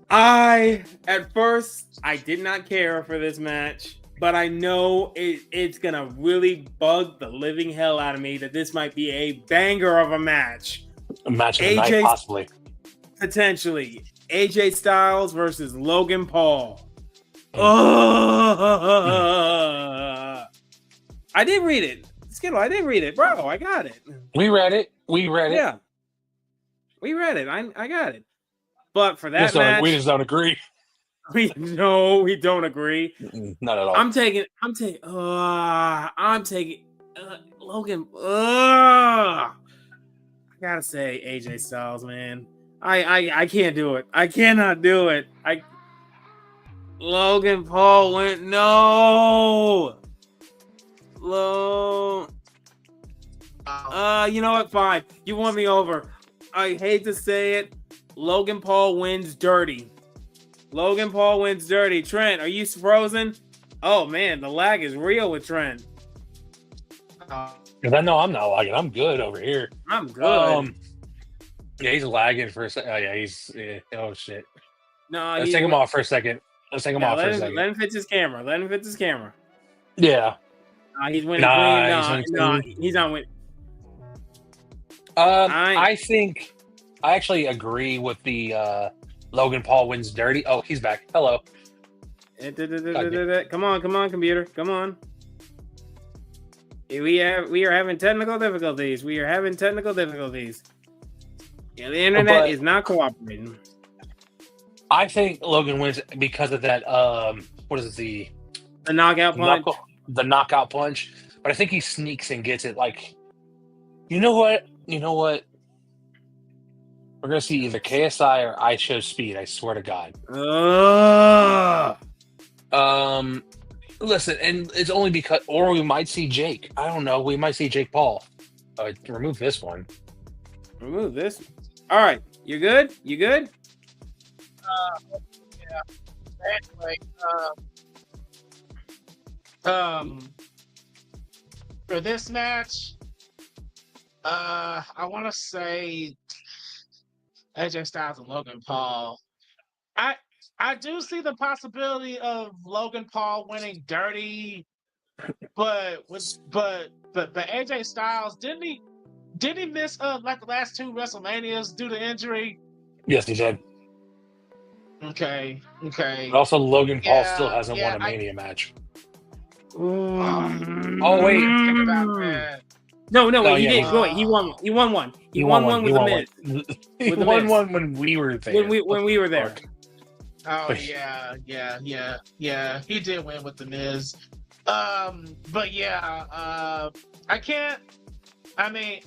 At first, I did not care for this match, but I know it's going to really bug the living hell out of me that this might be a banger of a match. A match of the night, possibly. Potentially. AJ Styles versus Logan Paul. I did read it. Skittle, I did read it. Bro, I got it. We read it. Yeah. We read it. I got it. But for that match, we just don't agree. We don't agree. Not at all. I'm taking Logan. I gotta say AJ Styles, man. I can't do it. I cannot do it. Logan Paul went no. You know what? Fine. You won me over. I hate to say it. Logan Paul wins dirty. Trent, are you frozen? Oh man, the lag is real with Trent. Because I know I'm not lagging. I'm good over here. I'm good. Yeah, he's lagging for a second. Oh yeah, oh shit. No, let's take him off for a second. Let him fix his camera. Yeah. He's winning. He's not winning. I think I actually agree with the Logan Paul wins dirty. Oh, he's back. Hello. Come on, computer. Come on. We are having technical difficulties. Yeah, the internet is not cooperating. I think Logan wins because of that. What is it? The knockout punch. The knockout punch. But I think he sneaks and gets it. Like, you know what? We're gonna see either KSI or I Show Speed. I swear to God. Listen, and it's only because, or we might see Jake. I don't know. We might see Jake Paul. Remove this one. Remove this. All right, you good? Yeah. Anyway, for this match, I want to say AJ Styles and Logan Paul. I do see the possibility of Logan Paul winning dirty, but AJ Styles didn't he miss like the last 2 WrestleManias due to injury? Yes, he did. Okay. But also, Logan Paul still hasn't won a Mania match. Oh wait, think about that. No, he did. Wait, he won one. He won one with the Miz. He won one when we were there. When we were there. Oh yeah. He did win with the Miz. But yeah, I can't. I mean,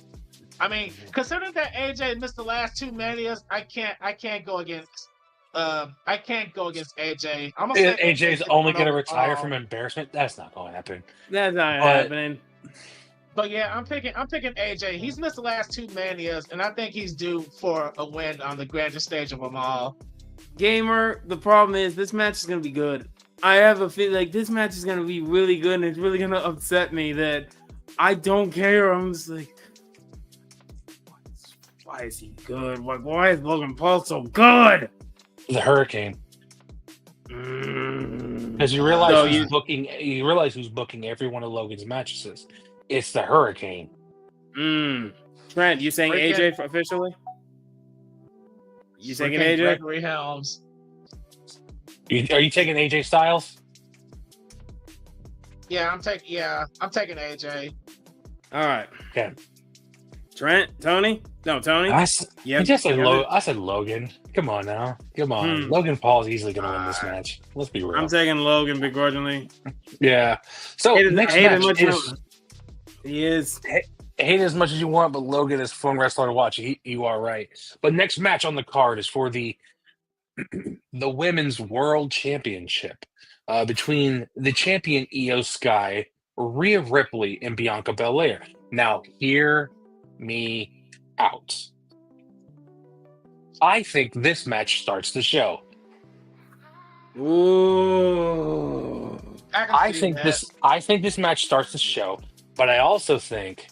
considering that AJ missed the last 2 Manias, I can't go against. I can't go against AJ. I'm gonna say AJ's only going to retire from embarrassment. That's not going to happen. That's not happening. But yeah, I'm picking AJ. He's missed the last 2 Manias, and I think he's due for a win on the grandest stage of them all. Gamer, the problem is this match is going to be good. I have a feeling like this match is going to be really good, and it's really going to upset me that I don't care. I'm just like, why is he good? Why is Logan Paul so good? The Hurricane. Because you realize You realize who's booking every one of Logan's matches. It's the Hurricane. Trent, you saying AJ officially? You taking AJ? Gregory Helms. Are you taking AJ Styles? I'm taking AJ. All right. Okay. Trent, Tony? No, Tony? I Yep. just said you got it. I said Logan. Come on now. Come on. Logan Paul's easily going to win this match. Let's be real. I'm taking Logan begrudgingly. Yeah. So next match is... He is. Hate as much as you want, but Logan is a fun wrestler to watch. You are right. But next match on the card is for the Women's World Championship between the champion Io Sky, Rhea Ripley, and Bianca Belair. Now, hear me out. I think this match starts the show. Ooh. I think this match starts the show, but I also think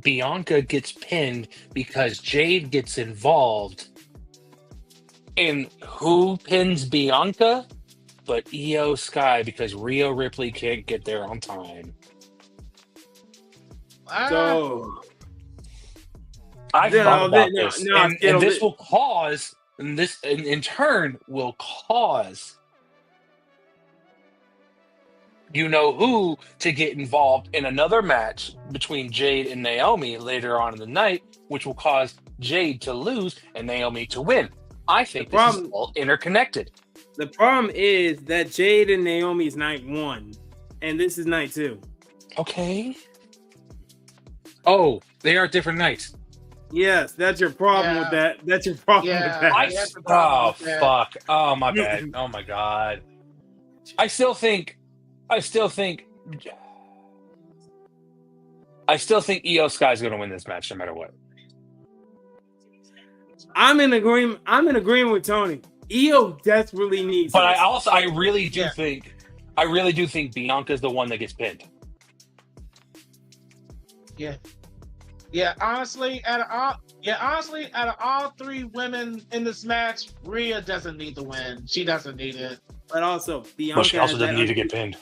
Bianca gets pinned because Jade gets involved. And who pins Bianca? But Io Sky, because Rhea Ripley can't get there on time. So I thought about this, and this will cause, and this in turn will cause you know who to get involved in another match between Jade and Naomi later on in the night, which will cause Jade to lose and Naomi to win. I think this is all interconnected. The problem is that Jade and Naomi's night 1, and this is night 2. Okay. Oh, they are different nights. Yes, that's your problem with that. That's your problem with that. Fuck. Oh, my bad. Oh, my God. I still think Io Sky's going to win this match no matter what. I'm in agreement with Tony. Io desperately needs But this. I really do think Bianca's the one that gets pinned. Yeah, honestly, out of all 3 women in this match, Rhea doesn't need the win. She doesn't need it. But also, Bianca But she also doesn't need to get pinned.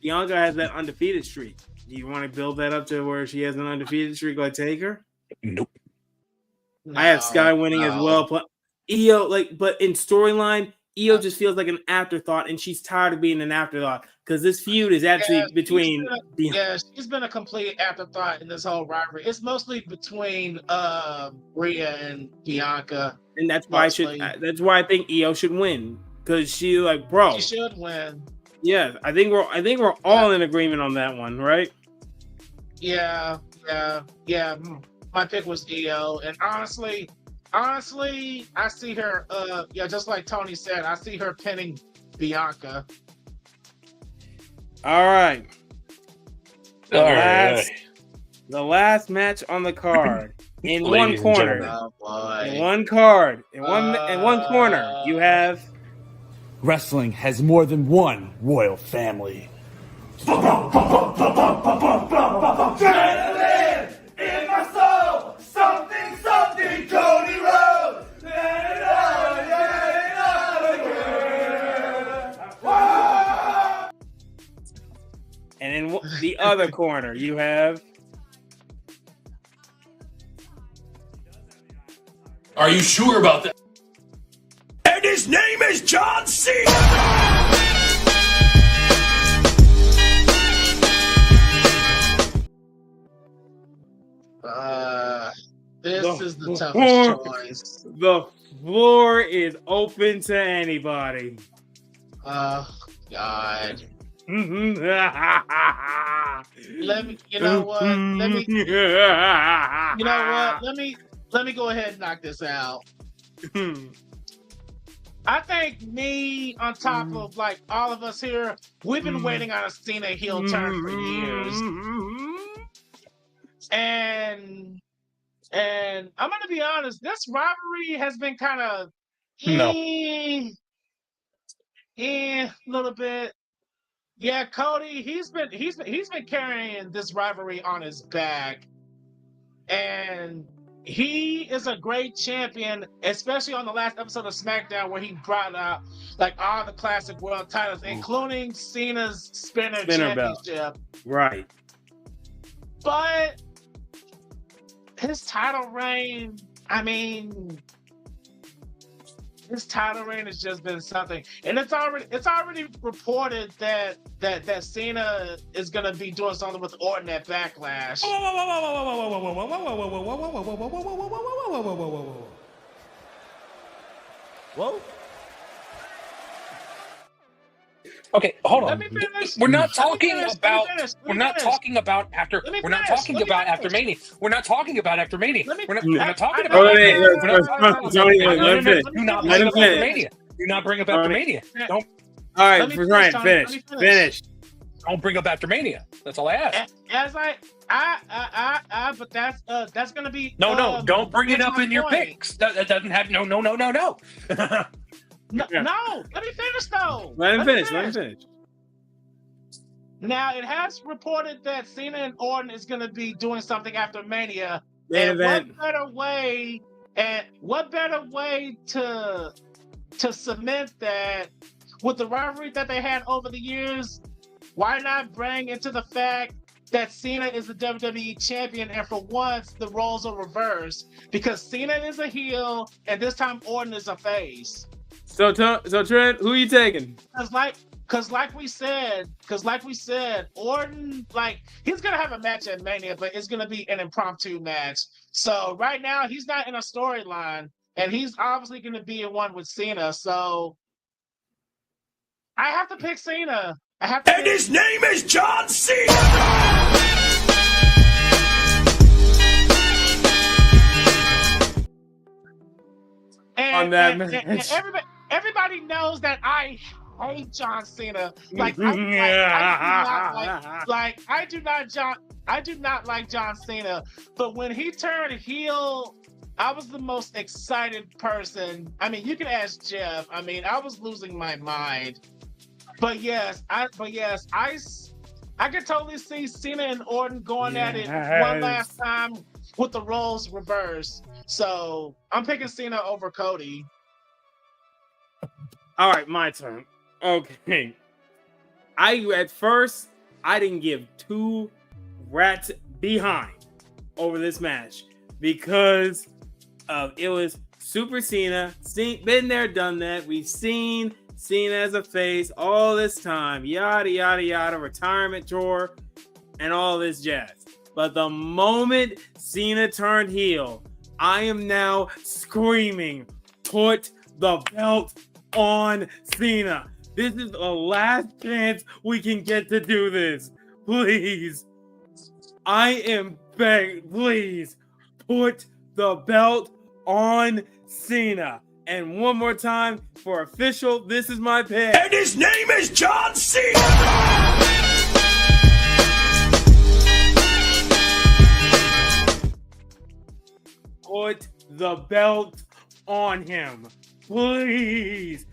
Bianca has that undefeated streak. Do you want to build that up to where she has an undefeated streak like Taker? Nope. I have Sky winning as well. But Io, but in storyline, Io just feels like an afterthought, and she's tired of being an afterthought because this feud is actually between. She's been a complete afterthought in this whole rivalry. It's mostly between Rhea and Bianca, and that's why that's why I think Io should win because she She should win. Yeah, I think we're all in agreement on that one, right? Yeah. My pick was Io, and honestly, I see her. Just like Tony said, I see her pinning Bianca. All right. The last match on the card. In one corner. In one corner, you have. Wrestling has more than one royal family. In my soul, something, Cody Rhodes. And in the other corner, you have. Are you sure about that? And his name is John Cena. This is the toughest choice. The floor is open to anybody. Oh God. Let me go ahead and knock this out. I think me on top of all of us here, we've been waiting on a Cena heel turn for years. And I'm gonna be honest, this rivalry has been kind of a little bit. Yeah, Cody, he's been carrying this rivalry on his back, and he is a great champion, especially on the last episode of SmackDown where he brought out all the classic world titles, including Cena's Spinner Championship. Belt. Right. But his title reign, I mean, This title reign has just been something, and it's already reported that Cena is gonna be doing something with Orton at Backlash. Whoa. Okay, hold on. Let me finish. We're not Let me talking finish. about. Let me finish. We're not talking about after. Let me We're not finish. talking Let me about finish. after Mania. We're not talking about after Mania. Let me- We're not talking I- about. Oh, Mania. wait, We're not talking about after Tony, Mania. let him finish. Do not Let bring him up after finish. Mania. Do not bring up after Tony. Mania. Don't All right, Let me finish, Ryan, Tony. finish. Let me finish. don't bring up after Mania. That's all I ask. As but that's gonna be No, don't bring it that's up my in your point. picks. That doesn't have no. No, Yeah. let me finish though. Let him me finish. Now it has reported that Cena and Orton is gonna be doing something after Mania. Main And event. what better way to cement that with the rivalry that they had over the years? Why not bring into the fact that Cena is the WWE champion, and for once the roles are reversed because Cena is a heel and this time Orton is a face. So Trent, who you taking? Cause like we said, Orton, like, he's gonna have a match at Mania, but it's gonna be an impromptu match. So right now he's not in a storyline, and he's obviously gonna be in one with Cena. So I have to pick Cena. And his name is John Cena! On that and match. everybody knows that I hate John Cena. I do not like John Cena. But when he turned heel, I was the most excited person. I mean, you can ask Jeff. I mean, I was losing my mind. But yes, I could totally see Cena and Orton going at it one last time with the roles reversed. So I'm picking Cena over Cody. All right, my turn. Okay. At first I didn't give two rats behind over this match because it was Super Cena. Been there, done that. We've seen Cena as a face all this time. Yada yada yada. Retirement tour and all this jazz. But the moment Cena turned heel, I am now screaming, put the belt on Cena. This is the last chance we can get to do this. Please. I am begging. Please put the belt on Cena. And one more time for official, this is my pick. And his name is John Cena! Put the belt on him. Please.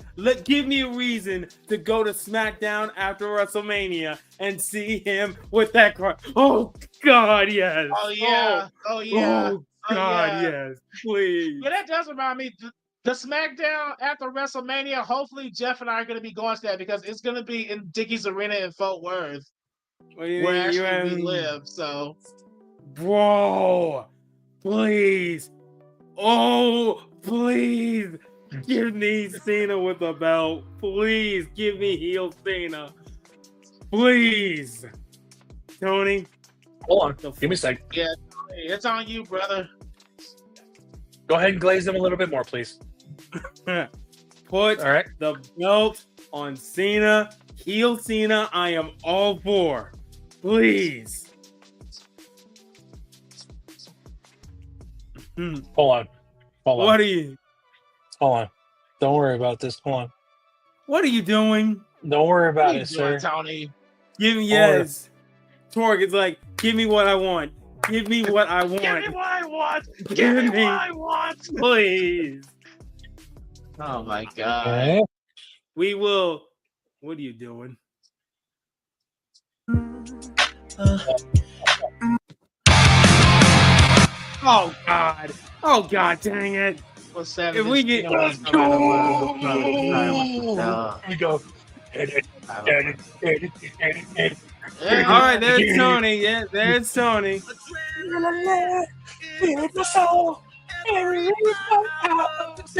Give me a reason to go to SmackDown after WrestleMania and see him with that card. Oh, God, yes. Oh, yeah. Oh, God, yes. Please. Yeah, that does remind me. The SmackDown after WrestleMania, hopefully Jeff and I are going to be going to that because it's going to be in Dickies Arena in Fort Worth, where actually we live. So, bro, please. Oh, please. Give me Cena with a belt. Please give me heel Cena. Please. Tony. Hold on. Give me a sec. Yeah, it's on you, brother. Go ahead and glaze them a little bit more, please. Put All right. the belt on Cena. Heel Cena, I am all for. Please. Hold on. What are you? Hold on. Don't worry about this. Hold on. What are you doing? Don't worry about What are you it, doing, sir. Tony? Give me yes. Torg is like, give me what I want. Give me what I want. Give me what I want. Give me me- what I want. Please. Oh my God. Okay. We will. What are you doing? Oh God! Oh God! Dang it! What's that? If we get- Here we go. All right, there's Tony. Yeah, there's Tony.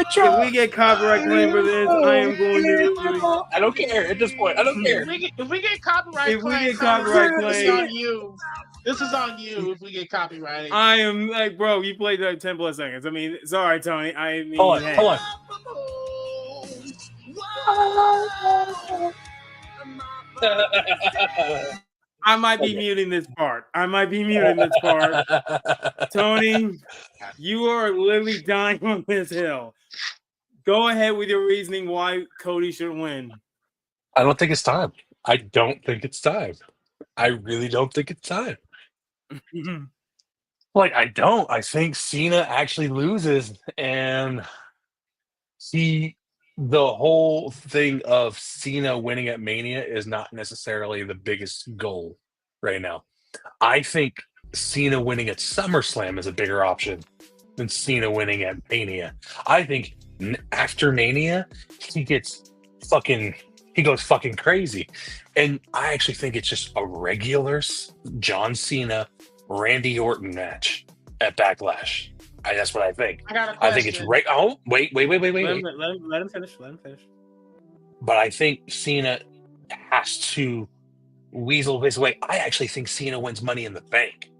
If we get copyright claim for this, I am going to literally. I don't care at this point. I don't care. If we get copyright If we claim, get copyright this is claim- on you. This is on you if we get copyrighted. I am like, bro, you played like 10 plus seconds. I mean, sorry, Tony. I mean, Hold on, hey. hold on. I might be muting this part. Tony, you are literally dying on this hill. Go ahead with your reasoning why Cody should win. I don't think it's time. I don't think it's time. I really don't think it's time. Like, I don't. I think Cena actually loses, and the whole thing of Cena winning at Mania is not necessarily the biggest goal right now. I think Cena winning at SummerSlam is a bigger option than Cena winning at Mania. I think after Mania, he goes fucking crazy. And I actually think it's just a regular John Cena, Randy Orton match at Backlash. That's what I think. I got a I question. think it's right. Oh, wait. Let him finish. But I think Cena has to weasel his way. I actually think Cena wins Money in the Bank.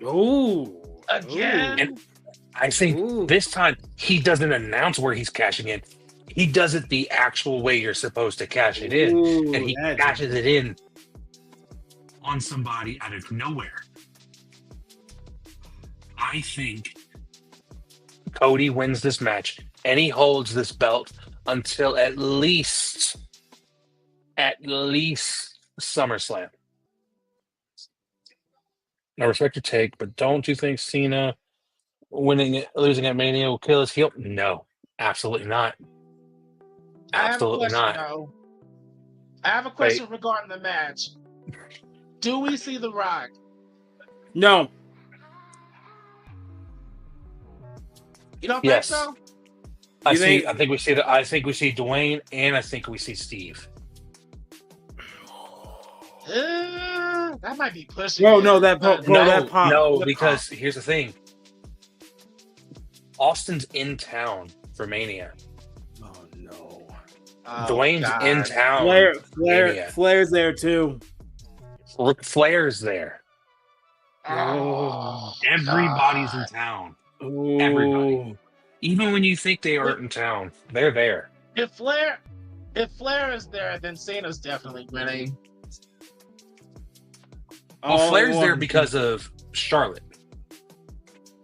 Ooh. Again? And I think this time he doesn't announce where he's cashing in. He does it the actual way you're supposed to cash it in. Ooh, And he cashes it in on somebody out of nowhere. I think Cody wins this match and he holds this belt until at least SummerSlam. I respect your take, but don't you think Cena losing at Mania will kill his heel? No, absolutely not. Absolutely not. Though. I have a question regarding the match. Do we see The Rock? No. You don't Yes. think so? I think we see Dwayne, and I think we see Steve. That might be pushing. Bro, it. no, that pop. No, because here's the thing. Austin's in town for Mania. Oh no. Dwayne's in town. Flair's there too. Ric Flair's there. Oh, Everybody's in town. Ooh. Everybody. Even when you think they aren't in town, they're there. If Flair is there, then Cena's definitely winning. Well, Flair's there because of Charlotte.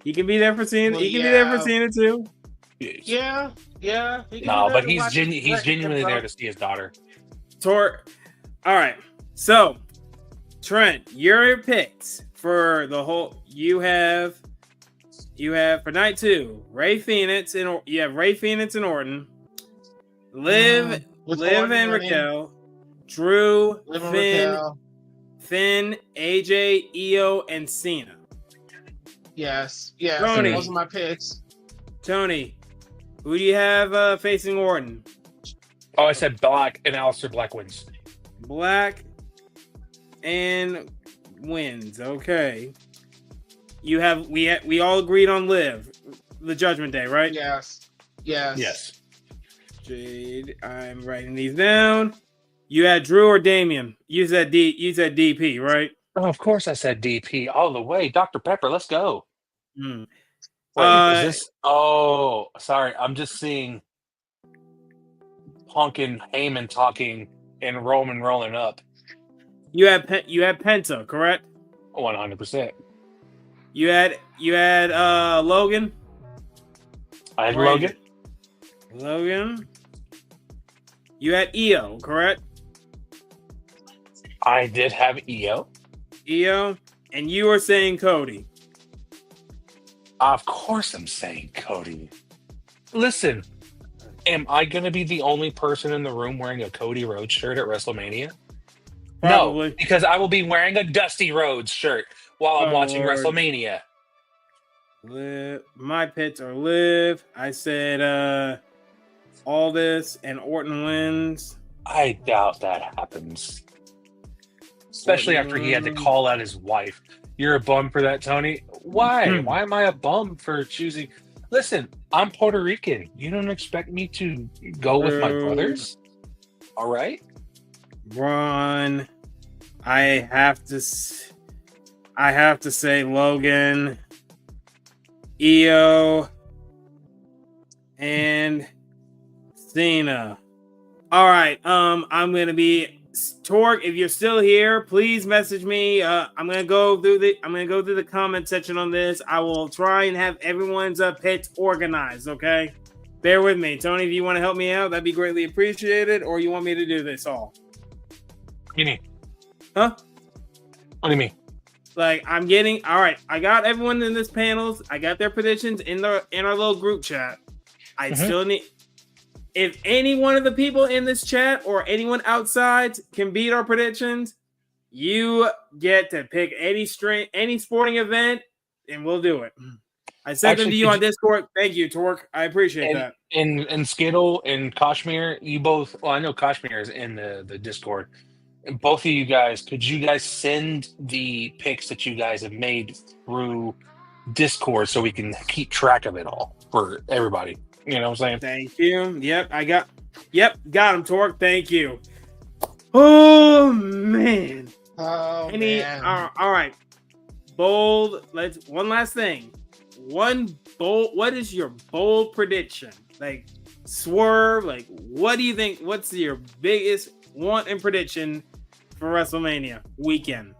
He can be there for Cena. He can be there for Cena too. Yeah. No, but he's genuinely there to see his daughter. All right. So, Trent, your picks for the whole. You have for night 2, Ray Phoenix and Orton, Liv and Raquel, Drew, Finn, AJ, Io, and Cena. Yes. Tony. Those are my picks. Tony, who do you have facing Orton? Oh, I said Black, and Aleister Black wins. Black and wins. Okay. We all agreed on Liv, the Judgment Day, right? Yes. Jade, I'm writing these down. You had Drew or Damien? You said DP, right? Oh, of course I said DP all the way. Dr. Pepper, let's go. Hmm. Wait, is this? Oh, sorry. I'm just seeing Punk and Heyman talking and Roman rolling up. You had Penta, correct? 100%. You had Logan. I had Logan. You had Io, correct? I did have Io, and you were saying Cody. Of course I'm saying Cody. Listen, am I going to be the only person in the room wearing a Cody Rhodes shirt at WrestleMania? Probably. No, because I will be wearing a Dusty Rhodes shirt while I'm watching WrestleMania. My pits are Liv. I said Aldis and Orton wins. I doubt that happens. Especially after he had to call out his wife. You're a bum for that, Tony? Why? Why am I a bum for choosing? Listen, I'm Puerto Rican. You don't expect me to go with my brothers? All right. Ron, I have to say Logan, Io, and Cena. All right. I'm gonna be Torque. If you're still here, please message me. I'm gonna go through the comment section on this. I will try and have everyone's picks organized. Okay. Bear with me, Tony. If you want to help me out, that'd be greatly appreciated. Or you want me to do this all? What do you mean? Huh? What do you mean? Like I'm getting all right. I got everyone in this panels. I got their predictions in our little group chat. I still need. If any one of the people in this chat or anyone outside can beat our predictions, you get to pick any sporting event, and we'll do it. I sent them to you on Discord. Thank you, Torque. I appreciate that. And Skittle and Kashmir, you both. Well, I know Kashmir is in the Discord. And both of you guys, could you guys send the picks that you guys have made through Discord so we can keep track of it all for everybody? You know what I'm saying? Thank you. Got him, Torque. Thank you. Oh man. Oh man. All right. Bold. One last thing. What is your bold prediction? Like swerve. Like what do you think? What's your biggest want and prediction for WrestleMania weekend?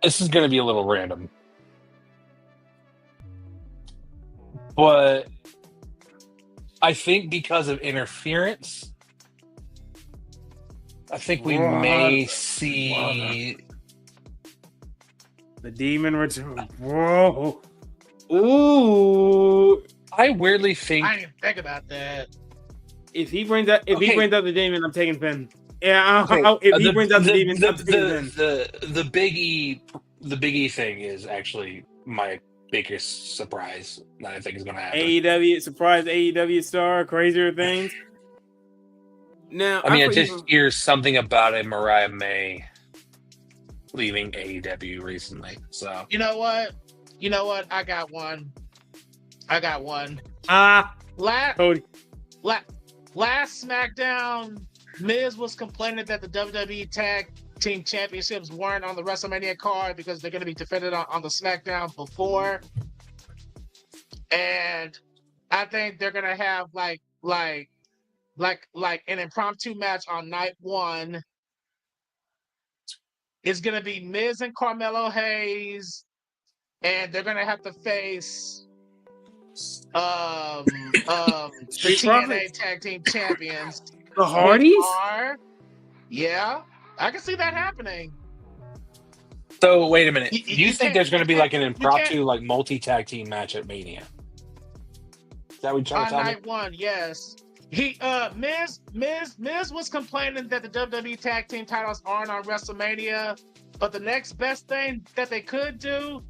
This is going to be a little random, but I think because of interference, I think we may see the Demon return. Whoa! Ooh! I weirdly think I didn't think about that. If he brings up the Demon, I'm taking Finn. Yeah, okay. If he brings up the Demon, I'm taking Finn. The Big E thing is actually my biggest surprise that I think is going to happen. AEW surprise AEW star, crazier things. Now, I mean, I just hear something about a Mariah May leaving AEW recently. So You know what? I got one. Cody. Last SmackDown, Miz was complaining that the WWE Tag Team Championships weren't on the WrestleMania card because they're going to be defended on the SmackDown before. And I think they're going to have like an impromptu match on night one. It's going to be Miz and Carmelo Hayes, and they're going to have to face the TNA Tag Team Champions. The Hardys? Yeah, I can see that happening. So wait a minute. Do you think there's going to be like an impromptu, like multi-tag team match at Mania? Is that what you're trying to tell me? On night one, yes. Miz was complaining that the WWE Tag Team titles aren't on WrestleMania, but the next best thing that they could do,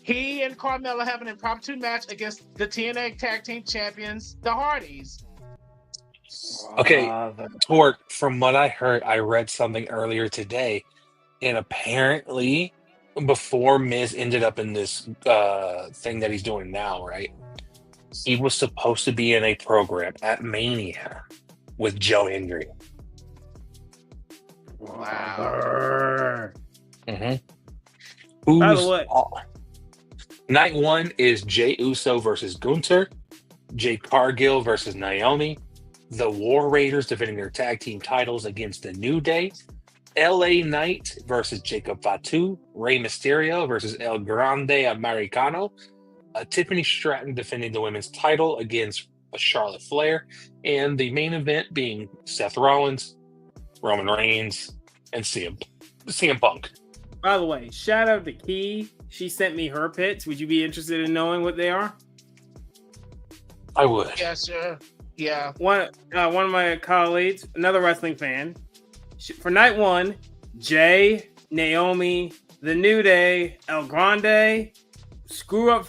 he and Carmella have an impromptu match against the TNA Tag Team Champions, the Hardys. Okay, Torque, from what I heard, I read something earlier today, and apparently before Miz ended up in this thing that he's doing now, right? He was supposed to be in a program at Mania with Joe Hendry. Wow. By the way, night one is Jey Uso versus Gunther, Jade Cargill versus Naomi, the War Raiders defending their tag team titles against the New Day, LA Knight versus Jacob Fatu, Rey Mysterio versus El Grande Americano, Tiffany Stratton defending the women's title against Charlotte Flair, and the main event being Seth Rollins, Roman Reigns, and CM Punk. by the way, shout out to Key. She sent me her picks. Would you be interested in knowing what they are? I would. Yeah, sure. Yeah. One of my colleagues, another wrestling fan, for night one, Jay, Naomi, The New Day, El Grande, screw up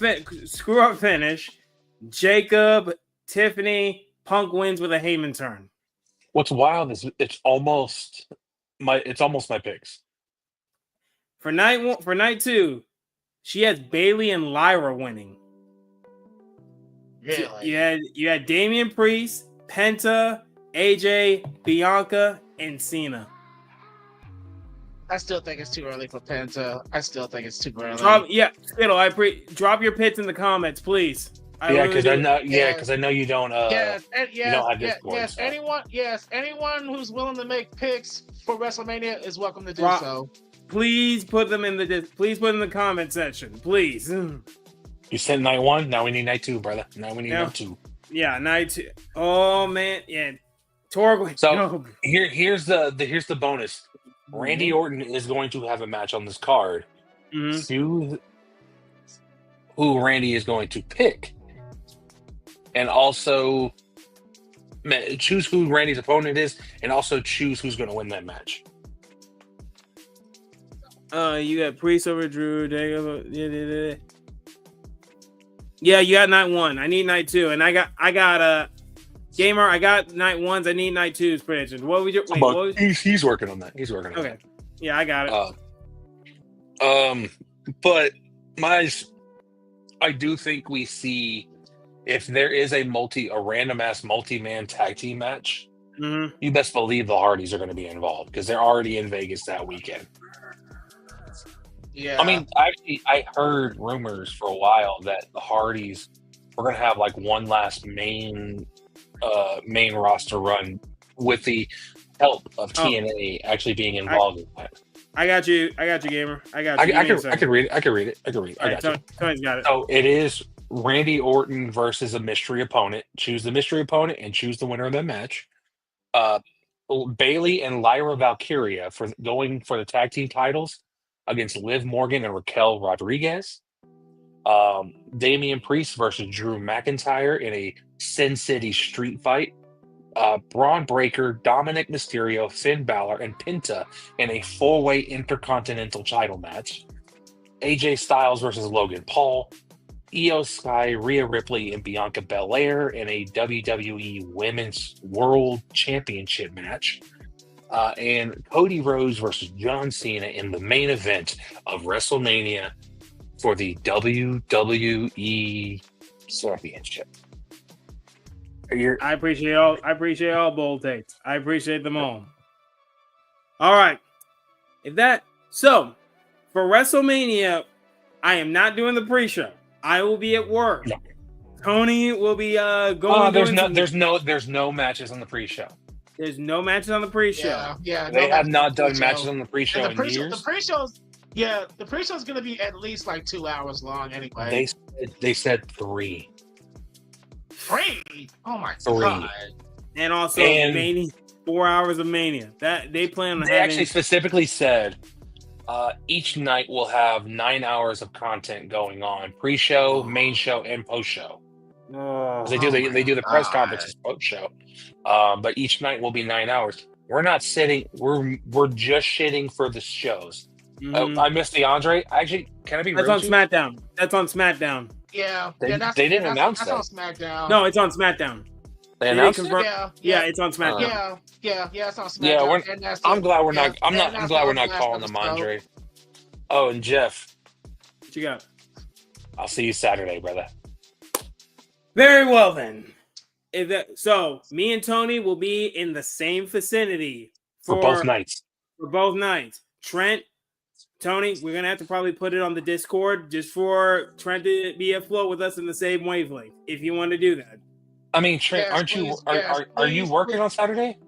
finish, Jacob, Tiffany, Punk wins with a Heyman turn. What's wild is it's almost my picks. For night 2, she has Bailey and Lyra winning. Really? You had Damian Priest, Penta, AJ, Bianca, and Cena. I still think it's too early for Penta. I still think it's too early. Skittle, drop your pits in the comments, please. Because I know you don't. You don't have Discord. Anyone who's willing to make picks for WrestleMania is welcome to do so. Please put them in the comment section, please. You said night 1. Now we need night 2, brother. Now we need night 2. Yeah, night 2. Oh man, yeah. Torg. So here's the bonus. Randy Orton is going to have a match on this card. Choose who Randy is going to pick, and also choose who Randy's opponent is, and also choose who's going to win that match. You got Priest over Drew. Yeah, you got night 1. I need night 2, and I got Gamer. I got night 1s. I need night 2s predictions. What we do? He's working on that. He's working on that. Okay. Yeah, I got it. But I do think we see if there is a random ass multi-man tag team match, you best believe the Hardys are going to be involved because they're already in Vegas that weekend. Yeah. I mean, actually, I heard rumors for a while that the Hardys were going to have like one last main roster run with the help of TNA actually being involved in that. I got you, Gamer. I got you. I could read it. I got you. Tony's got it. So it is Randy Orton versus a mystery opponent. Choose the mystery opponent and choose the winner of that match. Bailey and Lyra Valkyria for going for the tag team titles against Liv Morgan and Raquel Rodriguez. Damian Priest versus Drew McIntyre in a Sin City street fight. Braun Breaker, Dominic Mysterio, Finn Balor, and Penta in a 4-way intercontinental title match. AJ Styles versus Logan Paul. Io Sky, Rhea Ripley, and Bianca Belair in a WWE Women's World Championship match. And Cody Rhodes versus John Cena in the main event of WrestleMania for the WWE Championship. I appreciate all bold takes. I appreciate them all. All right. So for WrestleMania, I am not doing the pre-show. I will be at work. No. Tony will be going. There's no matches on the pre-show. There's no matches on the pre-show. Yeah. They have not done matches on the pre-show in years. The pre-show's going to be at least like 2 hours long anyway. They said 3. 3? Oh my 3. God. And also Mania, 4 hours of Mania. That they plan on. They actually specifically said each night will have 9 hours of content going on: pre-show, main show, and post-show. They do the press conferences post-show, but each night will be 9 hours. We're not sitting. We're just shitting for the shows. I missed the Andre. Actually, can I be? That's on SmackDown. That's on SmackDown. Yeah, they didn't announce that. That's on SmackDown. No, it's on SmackDown. They announced it? Yeah, it's on SmackDown. Yeah, it's on SmackDown. Yeah, I'm glad we're not. I'm glad we're not calling them Andre. Oh, and Jeff, what you got? I'll see you Saturday, brother. Very well then. So me and Tony will be in the same vicinity for both nights. For both nights, Trent. Tony, we're gonna have to probably put it on the Discord just for Trent to be afloat with us in the same wavelength. If you want to do that. I mean, Trent, aren't you? Are you working on Saturday?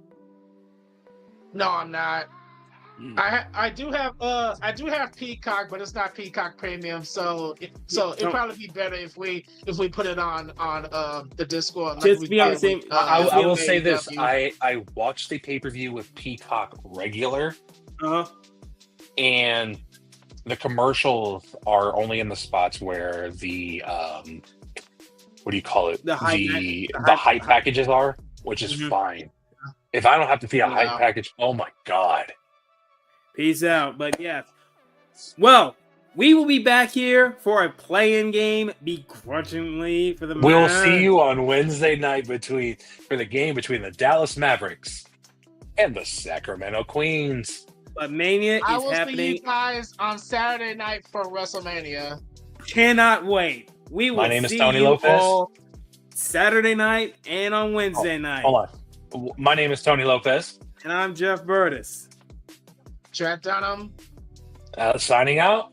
No, I'm not. I do have Peacock, but it's not Peacock Premium, so it'd probably be better if we put it on the Discord. Just be on the same. I will say this: I watched the pay-per-view with Peacock regular. And the commercials are only in the spots where the what do you call it? The hype packages are, which is fine. If I don't have to see a hype package, oh my God. Peace out. But yeah. Well, we will be back here for a play-in game, begrudgingly for the match. We'll see you on Wednesday night for the game between the Dallas Mavericks and the Sacramento Queens. But Mania I is will see happening. you guys on Saturday night for WrestleMania. Cannot wait. We will My name is see Tony you Lopez. all Saturday night and on Wednesday night. Hold on. My name is Tony Lopez. And I'm Jeff Burtis. Trent Dunham. Signing out.